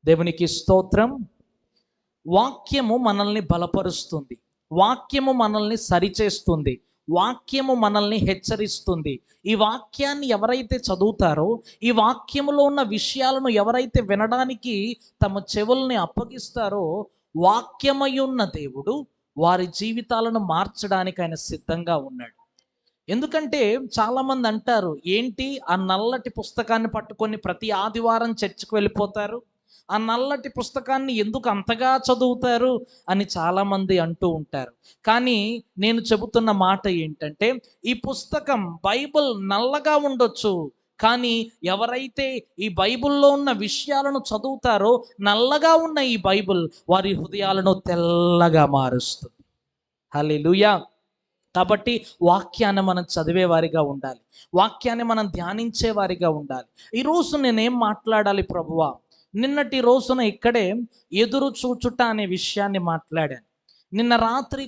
దేవునికి స్తోత్రం. వాక్యము మనల్ని బలపరుస్తుంది, వాక్యము మనల్ని సరిచేస్తుంది, వాక్యము మనల్ని హెచ్చరిస్తుంది. ఈ వాక్యాన్ని ఎవరైతే చదువుతారో, ఈ వాక్యములో ఉన్న విషయాలను ఎవరైతే వినడానికి తమ చెవుల్ని అప్పగిస్తారో, వాక్యమయున్న దేవుడు వారి జీవితాలను మార్చడానికి ఆయన సిద్ధంగా ఉన్నాడు. ఎందుకంటే చాలామంది అంటారు, ఏంటి ఆ నల్లటి పుస్తకాన్ని పట్టుకొని ప్రతి ఆదివారం చర్చికి వెళ్ళిపోతారు, ఆ నల్లటి పుస్తకాన్ని ఎందుకు అంతగా చదువుతారు అని చాలామంది అంటూ ఉంటారు. కానీ నేను చెబుతున్న మాట ఏంటంటే, ఈ పుస్తకం బైబిల్ నల్లగా ఉండొచ్చు, కానీ ఎవరైతే ఈ బైబిల్లో ఉన్న విషయాలను చదువుతారో, నల్లగా ఉన్న ఈ బైబిల్ వారి హృదయాలను తెల్లగా మారుస్తుంది. హల్లెలూయా. కాబట్టి వాక్యాన్ని మనం చదివేవారిగా ఉండాలి, వాక్యాన్ని మనం ధ్యానించే వారిగా ఉండాలి. ఈరోజు నేనేం మాట్లాడాలి ప్రభువా? నిన్నటి రోజున ఇక్కడే ఎదురు చూచుట అనే విషయాన్ని మాట్లాడాను. నిన్న రాత్రి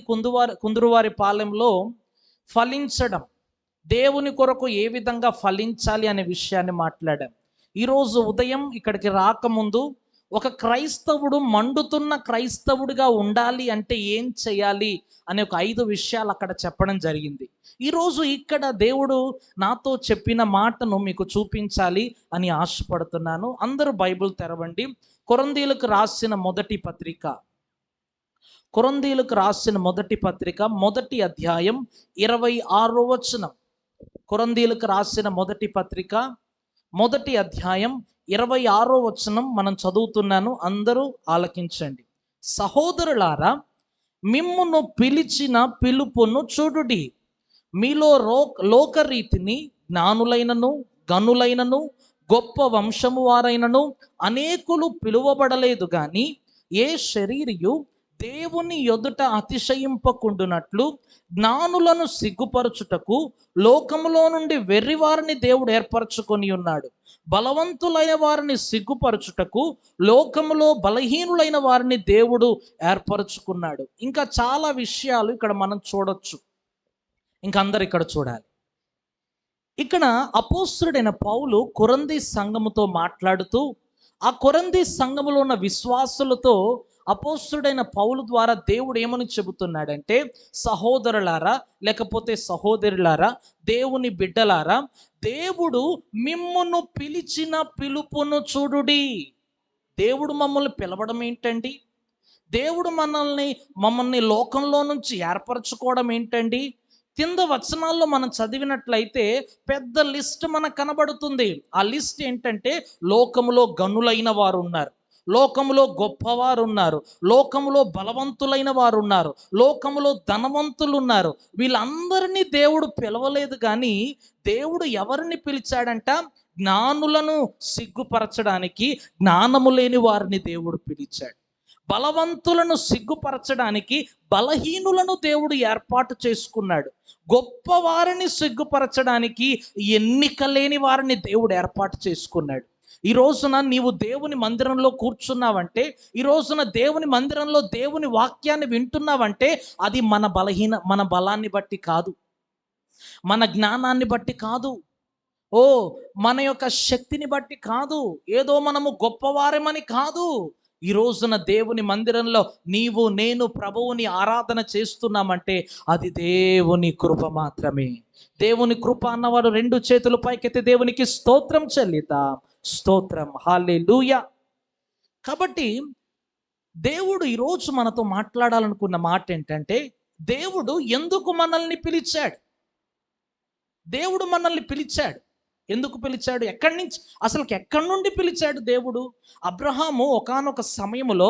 కుందురువారి పాలెంలో ఫలించడం, దేవుని కొరకు ఏ విధంగా ఫలించాలి అనే విషయాన్ని మాట్లాడాం. ఈరోజు ఉదయం ఇక్కడికి రాకముందు ఒక క్రైస్తవుడు మండుతున్న క్రైస్తవుడిగా ఉండాలి అంటే ఏం చేయాలి అనే ఒక 5 విషయాలు అక్కడ చెప్పడం జరిగింది. ఈరోజు ఇక్కడ దేవుడు నాతో చెప్పిన మాటను మీకు చూపించాలి అని ఆశపడుతున్నాను. అందరూ బైబిల్ తెరవండి. కొరింథీయులకు రాసిన మొదటి పత్రిక, కొరింథీయులకు రాసిన మొదటి పత్రిక, మొదటి అధ్యాయం 26వ వచనం. కొరింథీయులకు రాసిన మొదటి పత్రిక, మొదటి అధ్యాయం 26వ వచనం మనం చదువుతున్నాను, అందరూ ఆలకించండి. సహోదరులారా, మిమ్మును పిలిచిన పిలుపును చూడుడి. మీలో లోకరీతిని జ్ఞానులైనను గనులైనను గొప్ప వంశము వారైనను అనేకులు పిలువబడలేదు, కానీ ఏ శరీరియు దేవుని ఎదుట అతిశయింపకుండునట్లు జ్ఞానులను సిగ్గుపరచుటకు లోకములో నుండి వెర్రివారిని దేవుడు ఏర్పరచుకొని ఉన్నాడు. బలవంతులైన వారిని సిగ్గుపరచుటకు లోకములో బలహీనులైన వారిని దేవుడు ఏర్పరచుకున్నాడు. ఇంకా చాలా విషయాలు ఇక్కడ మనం చూడొచ్చు. ఇంకా అందరు ఇక్కడ చూడాలి. ఇక్కడ అపోస్తలుడైన పౌలు కొరింథీ సంఘముతో మాట్లాడుతూ, ఆ కొరింథీ సంఘములో ఉన్న విశ్వాసులతో అపోస్తలుడైన పౌలు ద్వారా దేవుడు ఏమని చెబుతున్నాడంటే, సహోదరులారా, లేకపోతే సహోదరులారా, దేవుని బిడ్డలారా, దేవుడు మిమ్మును పిలిచిన పిలుపును చూడుడి. దేవుడు మమ్మల్ని పిలవడం ఏంటండి? దేవుడు మమ్మల్ని లోకంలో నుంచి ఏర్పరచుకోవడం ఏంటండి? కింద వచనాల్లో మనం చదివినట్లయితే పెద్ద లిస్ట్ మనకు కనబడుతుంది. ఆ లిస్ట్ ఏంటంటే, లోకములో గనులైన వారు ఉన్నారు, లోకములో గొప్పవారు ఉన్నారు, లోకములో బలవంతులైన వారు ఉన్నారు, లోకములో ధనవంతులు ఉన్నారు. వీళ్ళందరినీ దేవుడు పిలవలేదు, కానీ దేవుడు ఎవరిని పిలిచాడంట? జ్ఞానులను సిగ్గుపరచడానికి జ్ఞానము లేని వారిని దేవుడు పిలిచాడు. బలవంతులను సిగ్గుపరచడానికి బలహీనులను దేవుడు ఏర్పాటు చేసుకున్నాడు. గొప్పవారిని సిగ్గుపరచడానికి ఎన్నిక లేని వారిని దేవుడు ఏర్పాటు చేసుకున్నాడు. ఈ రోజున నీవు దేవుని మందిరంలో కూర్చున్నావంటే, ఈ రోజున దేవుని మందిరంలో దేవుని వాక్యాన్ని వింటున్నావంటే, అది మన బలాన్ని బట్టి కాదు, మన జ్ఞానాన్ని బట్టి కాదు, మన యొక్క శక్తిని బట్టి కాదు, ఏదో మనము గొప్పవారమని కాదు. ఈ రోజున దేవుని మందిరంలో నీవు నేను ప్రభువుని ఆరాధన చేస్తున్నామంటే అది దేవుని కృప మాత్రమే. దేవుని కృప అన్నవాడు 2 చేతులు పైకెత్తి దేవునికి స్తోత్రం చెల్లిద్దాం. స్తోత్రం, హల్లెలూయా. కాబట్టి దేవుడు ఈరోజు మనతో మాట్లాడాలనుకున్న మాట ఏంటంటే, దేవుడు ఎందుకు మనల్ని పిలిచాడు? దేవుడు మనల్ని పిలిచాడు. ఎందుకు పిలిచాడు? ఎక్కడి నుండి పిలిచాడు దేవుడు? అబ్రహాము ఒకానొక సమయములో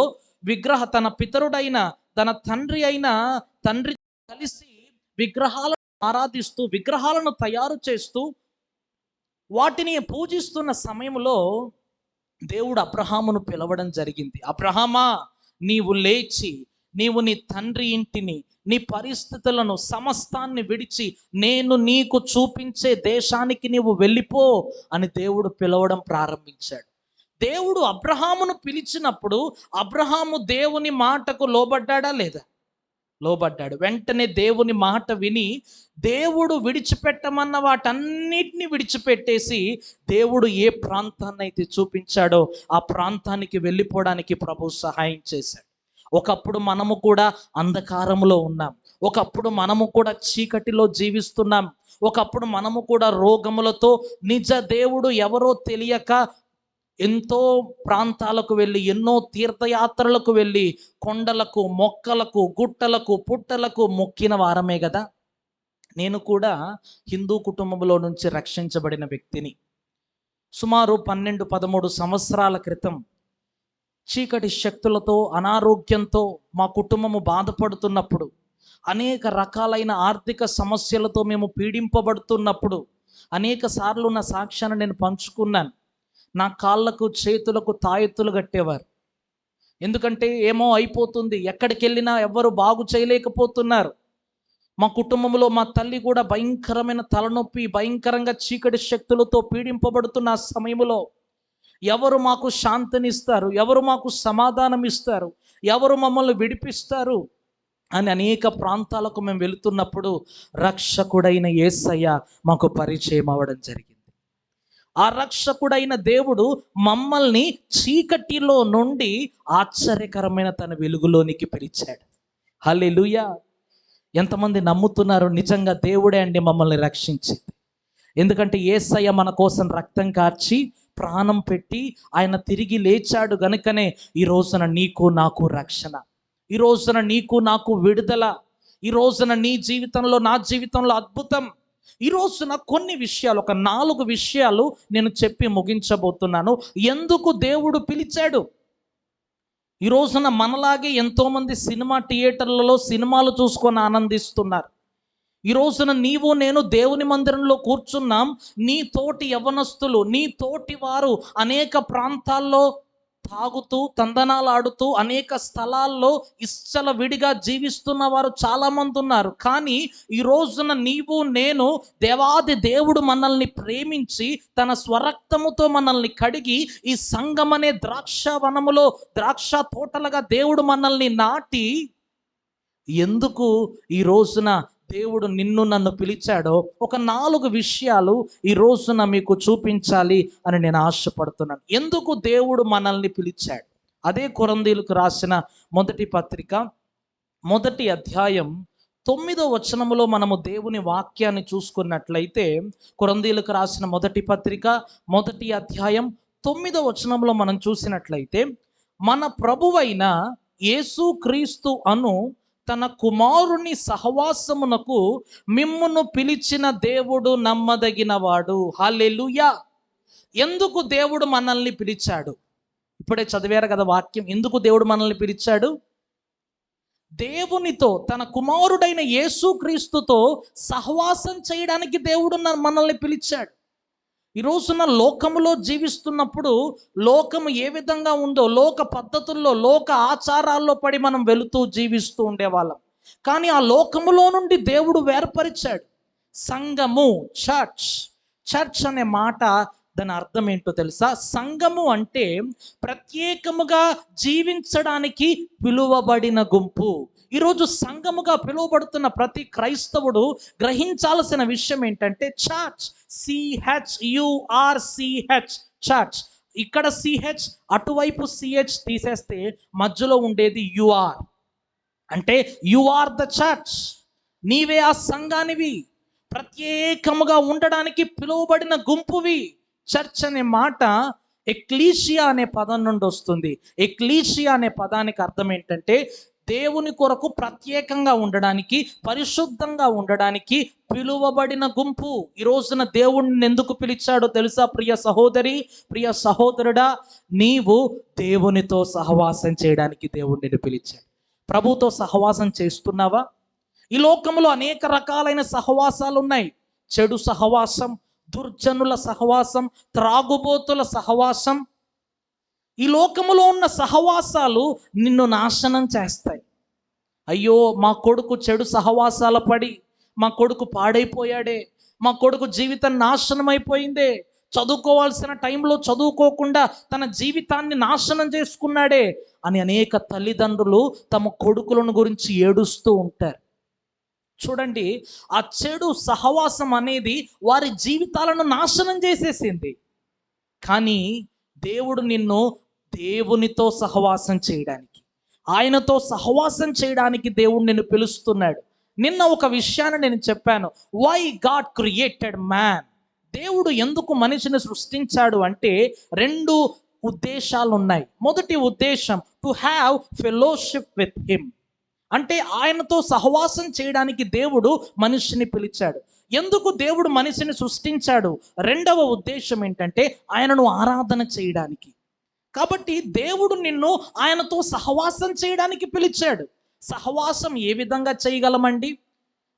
తన పితరుడైన తన తండ్రి కలిసి విగ్రహాలను ఆరాధిస్తూ, విగ్రహాలను తయారు చేస్తూ, వాటిని పూజిస్తున్న సమయంలో దేవుడు అబ్రహామును పిలవడం జరిగింది. అబ్రహామా, నీవు లేచి నీవు నీ తండ్రి ఇంటిని, నీ పరిస్థితులను, సమస్తాన్ని విడిచి నేను నీకు చూపించే దేశానికి నీవు వెళ్ళిపో అని దేవుడు పిలవడం ప్రారంభించాడు. దేవుడు అబ్రహామును పిలిచినప్పుడు అబ్రహాము దేవుని మాటకు లోబడ్డాడా లేదా? లోబడ్డాడు. వెంటనే దేవుని మాట విని దేవుడు విడిచిపెట్టమన్న వాటన్నిటిని విడిచిపెట్టేసి దేవుడు ఏ ప్రాంతాన్ని అయితే చూపించాడో ఆ ప్రాంతానికి వెళ్ళిపోవడానికి ప్రభు సహాయం చేశాడు. ఒకప్పుడు మనము కూడా అంధకారంలో ఉన్నాం, ఒకప్పుడు మనము కూడా చీకటిలో జీవిస్తున్నాం, ఒకప్పుడు మనము కూడా రోగములతో నిజ దేవుడు ఎవరో తెలియక ఎంతో ప్రాంతాలకు వెళ్ళి, ఎన్నో తీర్థయాత్రలకు వెళ్ళి, కొండలకు, మొక్కలకు, గుట్టలకు, పుట్టలకు మొక్కిన వారమే కదా. నేను కూడా హిందూ కుటుంబంలో నుంచి రక్షించబడిన వ్యక్తిని. సుమారు 12-13 సంవత్సరాల క్రితం చీకటి శక్తులతో, అనారోగ్యంతో మా కుటుంబము బాధపడుతున్నప్పుడు, అనేక రకాలైన ఆర్థిక సమస్యలతో మేము పీడింపబడుతున్నప్పుడు అనేక సార్లు నా సాక్ష్యాన్ని నేను పంచుకున్నాను. నా కాళ్ళకు చేతులకు తాయెత్తులు కట్టేవారు. ఎందుకంటే ఏమో అయిపోతుంది, ఎక్కడికి వెళ్ళినా ఎవ్వరు బాగు చేయలేకపోతున్నారు. మా కుటుంబంలో మా తల్లి కూడా భయంకరమైన తలనొప్పి, భయంకరంగా చీకటి శక్తులతో పీడింపబడుతున్న సమయంలో ఎవరు మాకు శాంతినిస్తారు, ఎవరు మాకు సమాధానం ఇస్తారు, ఎవరు మమ్మల్ని విడిపిస్తారు అని అనేక ప్రాంతాలకు మేము వెళుతున్నప్పుడు రక్షకుడైన యేసయ్య మాకు పరిచయం అవ్వడం జరిగింది. ఆ రక్షకుడైన దేవుడు మమ్మల్ని చీకటిలో నుండి ఆశ్చర్యకరమైన తన వెలుగులోనికి పిలిచాడు. హల్లెలూయా! ఎంతమంది నమ్ముతున్నారు? నిజంగా దేవుడే అండి మమ్మల్ని రక్షించింది. ఎందుకంటే యేసయ్య మన కోసం రక్తం కార్చి ప్రాణం పెట్టి ఆయన తిరిగి లేచాడు గనుకనే ఈ రోజున నీకు నాకు రక్షణ, ఈ రోజున నీకు నాకు విడుదల, ఈ రోజున నీ జీవితంలో నా జీవితంలో అద్భుతం. ఈ రోజున కొన్ని విషయాలు, ఒక 4 విషయాలు నేను చెప్పి ముగించబోతున్నాను. ఎందుకు దేవుడు పిలిచాడు? ఈ రోజున మనలాగే ఎంతోమంది సినిమా థియేటర్లలో సినిమాలు చూసుకొని ఆనందిస్తున్నారు. ఈ రోజున నీవు నేను దేవుని మందిరంలో కూర్చున్నాం. నీ తోటి యవ్వనస్తులు, నీ తోటి వారు అనేక ప్రాంతాల్లో తాగుతూ, తందనాలు ఆడుతూ, అనేక స్థలాల్లో ఇచ్చల విడిగా జీవిస్తున్న వారు చాలామంది ఉన్నారు. కానీ ఈ రోజున నీవు నేను, దేవాది దేవుడు మనల్ని ప్రేమించి తన స్వరక్తముతో మనల్ని కడిగి ఈ సంఘం అనే ద్రాక్ష వనములో ద్రాక్ష తోటలుగా దేవుడు మనల్ని నాటి, ఎందుకు ఈ రోజున దేవుడు నిన్ను నన్ను పిలిచాడో ఒక 4 విషయాలు ఈ రోజున మీకు చూపించాలి అని నేను ఆశపడుతున్నాను. ఎందుకు దేవుడు మనల్ని పిలిచాడు? అదే కొరింథీయులకు రాసిన మొదటి పత్రిక 1వ అధ్యాయం 9వ వచనములో మనము దేవుని వాక్యాన్ని చూసుకున్నట్లయితే, కొరింథీయులకు రాసిన మొదటి పత్రిక 1వ అధ్యాయం 9వ వచనంలో మనం చూసినట్లయితే, మన ప్రభువైన యేసుక్రీస్తు అను తన కుమారుని సహవాసమునకు మిమ్మును పిలిచిన దేవుడు నమ్మదగినవాడు. హల్లెలూయా! ఎందుకు దేవుడు మనల్ని పిలిచాడు? ఇప్పుడే చదివారు కదా వాక్యం. ఎందుకు దేవుడు మనల్ని పిలిచాడు? దేవునితో, తన కుమారుడైన యేసుక్రీస్తుతో సహవాసం చేయడానికి దేవుడు మనల్ని పిలిచాడు. ఈ రోజున లోకములో జీవిస్తున్నప్పుడు లోకము ఏ విధంగా ఉందో, లోక పద్ధతుల్లో, లోక ఆచారాల్లో పడి మనం వెళుతూ జీవిస్తూ ఉండేవాళ్ళం. కానీ ఆ లోకములో నుండి దేవుడు వేర్పరిచాడు. సంఘము, చర్చ్ అనే మాట, దాని అర్థం ఏంటో తెలుసా? సంఘము అంటే ప్రత్యేకముగా జీవించడానికి పిలువబడిన గుంపు. ఈరోజు సంఘముగా పిలువబడుతున్న ప్రతి క్రైస్తవుడు గ్రహించాల్సిన విషయం ఏంటంటే చర్చ్, CHURCH, చర్చ్. ఇక్కడ CH, అటువైపు CH తీసేస్తే మధ్యలో ఉండేది UR. అంటే యు ఆర్ ద చర్చ్. నీవే ఆ సంఘానివి, ప్రత్యేకముగా ఉండడానికి పిలువబడిన గుంపువి. చర్చ్ అనే మాట ఎక్లీషియా అనే పదం నుండి వస్తుంది. ఎక్లీషియా అనే పదానికి అర్థం ఏంటంటే దేవుని కొరకు ప్రత్యేకంగా ఉండడానికి, పరిశుద్ధంగా ఉండడానికి పిలువబడిన గుంపు. ఈ రోజున దేవుణ్ణి ఎందుకు పిలిచాడో తెలుసా? ప్రియ సహోదరి, ప్రియ సహోదరుడా, నీవు దేవునితో సహవాసం చేయడానికి దేవుడు నిన్ను పిలిచాడు. ప్రభుతో సహవాసం చేస్తున్నావా? ఈ లోకంలో అనేక రకాలైన సహవాసాలు ఉన్నాయి. చెడు సహవాసం, దుర్జనుల సహవాసం, త్రాగుబోతుల సహవాసం. ఈ లోకములో ఉన్న సహవాసాలు నిన్ను నాశనం చేస్తాయి. అయ్యో, మా కొడుకు చెడు సహవాసాల పడి మా కొడుకు పాడైపోయాడే, మా కొడుకు జీవితం నాశనం అయిపోయిందే, చదువుకోవాల్సిన టైంలో చదువుకోకుండా తన జీవితాన్ని నాశనం చేసుకున్నాడే అని అనేక తల్లిదండ్రులు తమ కొడుకులను గురించి ఏడుస్తూ ఉంటారు. చూడండి, ఆ చెడు సహవాసం అనేది వారి జీవితాలను నాశనం చేసేసింది. కానీ దేవుడు నిన్ను దేవునితో సహవాసం చేయడానికి, ఆయనతో సహవాసం చేయడానికి దేవుడు నిన్ను పిలుస్తున్నాడు. నిన్న ఒక విషయాన్ని నేను చెప్పాను, వై గాడ్ క్రియేటెడ్ మ్యాన్. దేవుడు ఎందుకు మనిషిని సృష్టించాడు అంటే 2 ఉద్దేశాలు ఉన్నాయి. మొదటి ఉద్దేశం to have fellowship with him, అంటే ఆయనతో సహవాసం చేయడానికి దేవుడు మనిషిని పిలిచాడు. ఎందుకు దేవుడు మనిషిని సృష్టించాడు? రెండవ ఉద్దేశం ఏంటంటే ఆయనను ఆరాధన చేయడానికి. కాబట్టి దేవుడు నిన్ను ఆయనతో సహవాసం చేయడానికి పిలిచాడు. సహవాసం ఏ విధంగా చేయగలమండి?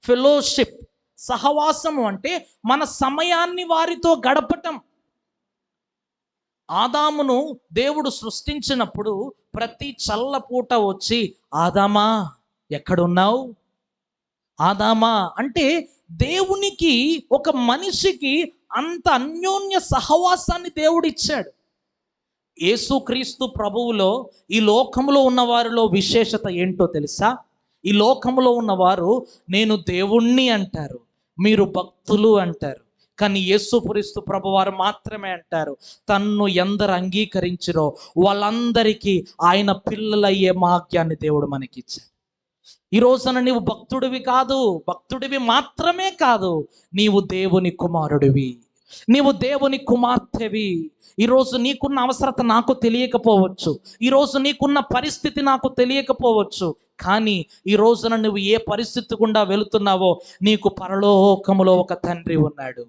ఫెలోషిప్, సహవాసము అంటే మన సమయాన్ని వారితో గడపటం. ఆదామును దేవుడు సృష్టించినప్పుడు ప్రతి చల్లపూట వచ్చి, ఆదామా ఎక్కడున్నావు, ఆదామా అంటే దేవునికి ఒక మనిషికి అంత అన్యోన్య సహవాసాన్ని దేవుడు ఇచ్చాడు. యేసుక్రీస్తు ప్రభువులో ఈ లోకంలో ఉన్న వారిలో విశేషత ఏంటో తెలుసా? ఈ లోకంలో ఉన్నవారు నేను దేవుణ్ణి అంటారు, మీరు భక్తులు అంటారు. కానీ యేసుక్రీస్తు ప్రభువారు మాత్రమే అంటారు, తన్ను ఎందరు అంగీకరించిరో వాళ్ళందరికీ ఆయన పిల్లలయ్యే భాగ్యాన్ని దేవుడు మనకిచ్చాడు. ఈ రోజున నీవు భక్తుడివి కాదు, భక్తుడివి మాత్రమే కాదు, నీవు దేవుని కుమారుడివి, నీవు దేవుని కుమార్తెవి. ఈరోజు నీకున్న అవసరత నాకు తెలియకపోవచ్చు, ఈరోజు నీకున్న పరిస్థితి నాకు తెలియకపోవచ్చు, కానీ ఈ రోజున నువ్వు ఏ పరిస్థితి గుండా వెళుతున్నావో నీకు పరలోకములో ఒక తండ్రి ఉన్నాడు.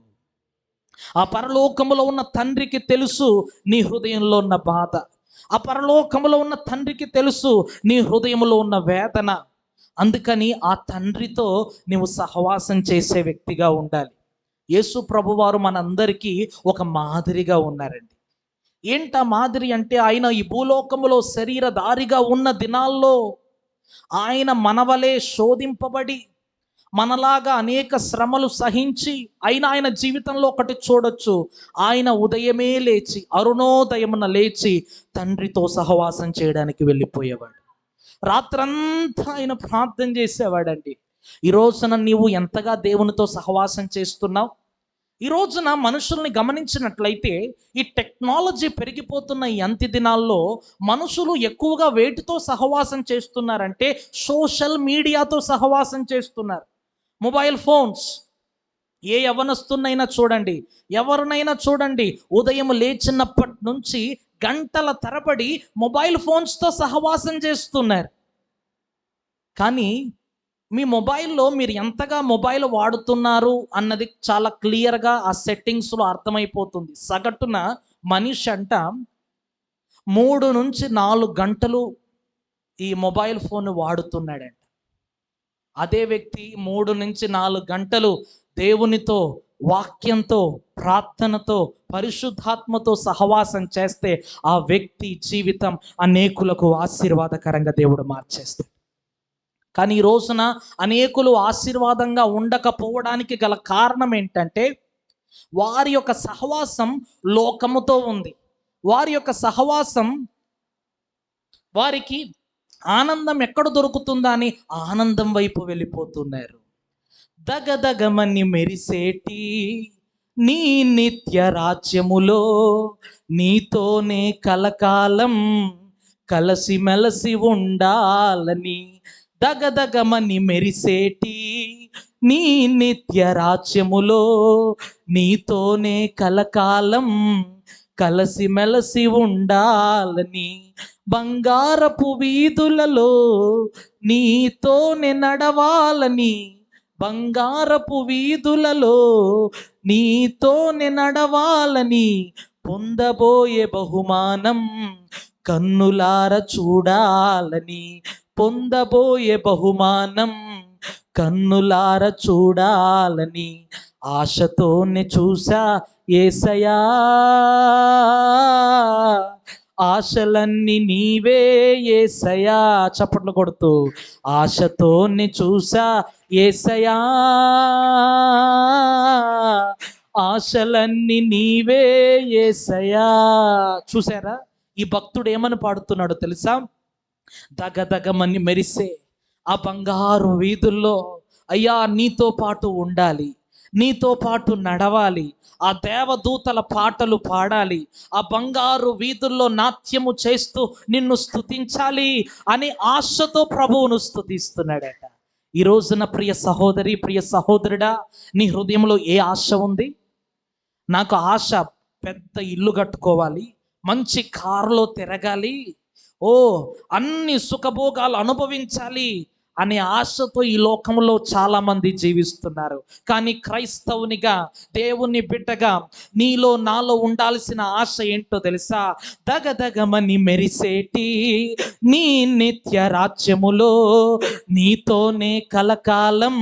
ఆ పరలోకములో ఉన్న తండ్రికి తెలుసు నీ హృదయంలో ఉన్న బాధ, ఆ పరలోకములో ఉన్న తండ్రికి తెలుసు నీ హృదయంలో ఉన్న వేదన. అందుకని ఆ తండ్రితో నీవు సహవాసం చేసే వ్యక్తిగా ఉండాలి. యేసు ప్రభువారు మనందరికీ ఒక మాదిరిగా ఉన్నారండి. ఏంటా మాదిరి అంటే, ఆయన ఈ భూలోకములో శరీరధారిగా ఉన్న దినాల్లో ఆయన మనవలే శోధింపబడి మనలాగా అనేక శ్రమలు సహించి, అయినా ఆయన జీవితంలో ఒకటి చూడొచ్చు, ఆయన ఉదయమే లేచి అరుణోదయమున లేచి తండ్రితో సహవాసం చేయడానికి వెళ్ళిపోయేవాడు. రాత్రంతా ఆయన ప్రార్థన చేసేవాడండి. ఈ రోజున నీవు ఎంతగా దేవునితో సహవాసం చేస్తున్నావు? ఈ రోజున మనుషుల్ని గమనించినట్లయితే ఈ టెక్నాలజీ పెరిగిపోతున్న ఈ అంత్య దినాల్లో మనుషులు ఎక్కువగా వేటితో సహవాసం చేస్తున్నారంటే సోషల్ మీడియాతో సహవాసం చేస్తున్నారు. Mobile phones. ఏ యవనస్తున్నైనా చూడండి, ఎవరినైనా చూడండి, ఉదయం లేచినప్పటి నుంచి గంటల తరబడి మొబైల్ ఫోన్స్తో సహవాసం చేస్తున్నారు. కానీ మీ మొబైల్లో మీరు ఎంతగా మొబైల్ వాడుతున్నారు అన్నది చాలా క్లియర్గా ఆ సెట్టింగ్స్లో అర్థమైపోతుంది. సగటున మనిషి అంట 3 నుంచి 4 గంటలు ఈ మొబైల్ ఫోన్ వాడుతున్నాడంట. అదే వ్యక్తి 3 నుంచి 4 గంటలు దేవునితో, వాక్యంతో, ప్రార్థనతో, పరిశుద్ధాత్మతో సహవాసం చేస్తే ఆ వ్యక్తి జీవితం అనేకులకు ఆశీర్వాదకరంగా దేవుడు మార్చేస్తాడు. కానీ ఈ రోజున అనేకులు ఆశీర్వాదంగా ఉండకపోవడానికి గల కారణం ఏంటంటే వారి యొక్క సహవాసం లోకముతో ఉంది. వారి యొక్క సహవాసం వారికి ఆనందం ఎక్కడ దొరుకుతుందా అని ఆనందం వైపు వెళ్ళిపోతున్నారు. దగదగమని మెరిసేటి నీ నిత్య రాజ్యములో నీతోనే కలకాలం కలిసిమెలసి ఉండాలని. దగదగమని మెరిసేటి నీ నిత్య రాజ్యములో నీతోనే కలకాలం కలిసిమెలసి ఉండాలని. బంగారపు వీధులలో నీతోనే నడవాలని, బంగారపు వీధులలో నీతోనే నడవాలని. పొందబోయే బహుమానం కన్నులార చూడాలని, పొందబోయే బహుమానం కన్నులార చూడాలని. ఆశతోనే చూసా యేసయ్యా, ఆశలన్నీ నీవే యేసయ్యా. చప్పట్లు కొడుతూ ఆశతోనే చూసా యేసయ్యా, ఆశలన్నీ నీవే యేసయ్యా. చూసారా, ఈ భక్తుడు ఏమని పాడుతున్నాడో తెలుసా? దగదగమని మెరిసే ఆ బంగారు వీధుల్లో అయ్యా నీతో పాటు ఉండాలి, నీతో పాటు నడవాలి, ఆ దేవదూతల పాటలు పాడాలి, ఆ బంగారు వీధుల్లో నాట్యము చేస్తూ నిన్ను స్తుతించాలి అని ఆశతో ప్రభువును స్తుతిస్తున్నాడట. ఈ రోజున ప్రియ సహోదరి, ప్రియ సహోదరుడా, నీ హృదయంలో ఏ ఆశ ఉంది? నాకు ఆశ పెద్ద ఇల్లు కట్టుకోవాలి, మంచి కారులో తిరగాలి, ఓ అన్ని సుఖభోగాలు అనుభవించాలి అనే ఆశతో ఈ లోకంలో చాలా మంది జీవిస్తున్నారు. కానీ క్రైస్తవునిగా, దేవుని బిడ్డగా నీలో నాలో ఉండాల్సిన ఆశ ఏంటో తెలుసా? దగదగమని మెరిసేటి నీ నిత్య రాజ్యములో నీతోనే కలకాలం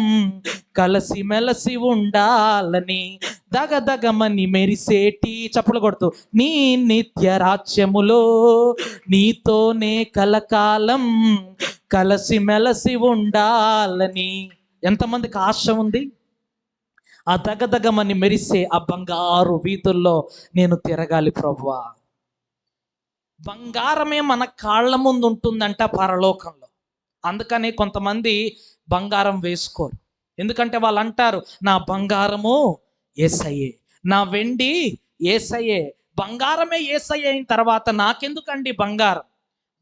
కలిసిమెలసి ఉండాలని. దగదగమని మెరిసేటి, చప్పులు కొడుతూ, నీ నిత్య రాజ్యములో నీతోనే కలకాలం కలిసిమెలసి ఉండాలని. ఎంతమందికి ఆశ ఉంది? ఆ దగదగమని మెరిసే ఆ బంగారు వీధుల్లో నేను తిరగాలి ప్రభువా. బంగారమే మన కాళ్ళ ముందు ఉంటుందంట పరలోకంలో. అందుకని కొంతమంది బంగారం వేసుకోరు. ఎందుకంటే వాళ్ళు అంటారు, నా బంగారము యేసయ్యే, నా వెండి యేసయ్యే. బంగారమే యేసయ్య అయిన తర్వాత నాకెందుకండి బంగారం?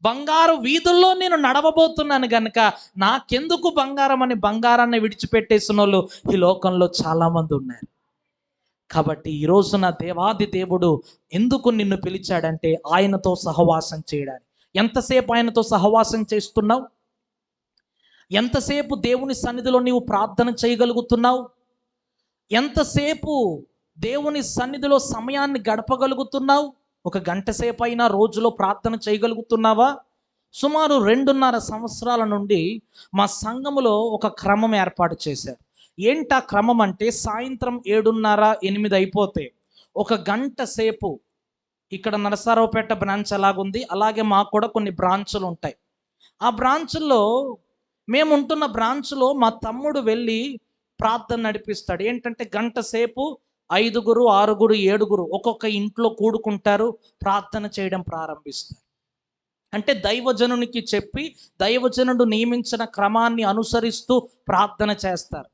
బంగారు వీధుల్లో నేను నడవబోతున్నాను గనుక నాకెందుకు బంగారం అని బంగారాన్ని విడిచిపెట్టేసిన వాళ్ళు ఈ లోకంలో చాలామంది ఉన్నారు. కాబట్టి ఈ రోజున దేవాది దేవుడు ఎందుకు నిన్ను పిలిచాడంటే ఆయనతో సహవాసం చేయడానికి. ఎంతసేపు ఆయనతో సహవాసం చేస్తున్నావు? ఎంతసేపు దేవుని సన్నిధిలో నీవు ప్రార్థన చేయగలుగుతున్నావు? ఎంతసేపు దేవుని సన్నిధిలో సమయాన్ని గడపగలుగుతున్నావు? ఒక గంట సేపు అయినా రోజులో ప్రార్థన చేయగలుగుతున్నావా? సుమారు 2.5 సంవత్సరాల నుండి మా సంఘములో ఒక క్రమం ఏర్పాటు చేశారు. ఏంటా క్రమం అంటే, సాయంత్రం 7:30, 8 అయిపోతే ఒక గంట సేపు, ఇక్కడ నరసరావుపేట బ్రాంచ్ ఎలాగుంది అలాగే మాకు కూడా కొన్ని బ్రాంచులు ఉంటాయి. ఆ బ్రాంచుల్లో, మేము ఉంటున్న బ్రాంచ్లో మా తమ్ముడు వెళ్ళి ప్రార్థన నడిపిస్తాడు. ఏంటంటే గంట సేపు 5, 6, 7 ఒక్కొక్క ఇంట్లో కూడుకుంటారు, ప్రార్థన చేయడం ప్రారంభిస్తారు. అంటే దైవజనునికి చెప్పి దైవజనుడు నియమించిన క్రమాన్ని అనుసరిస్తూ ప్రార్థన చేస్తారు.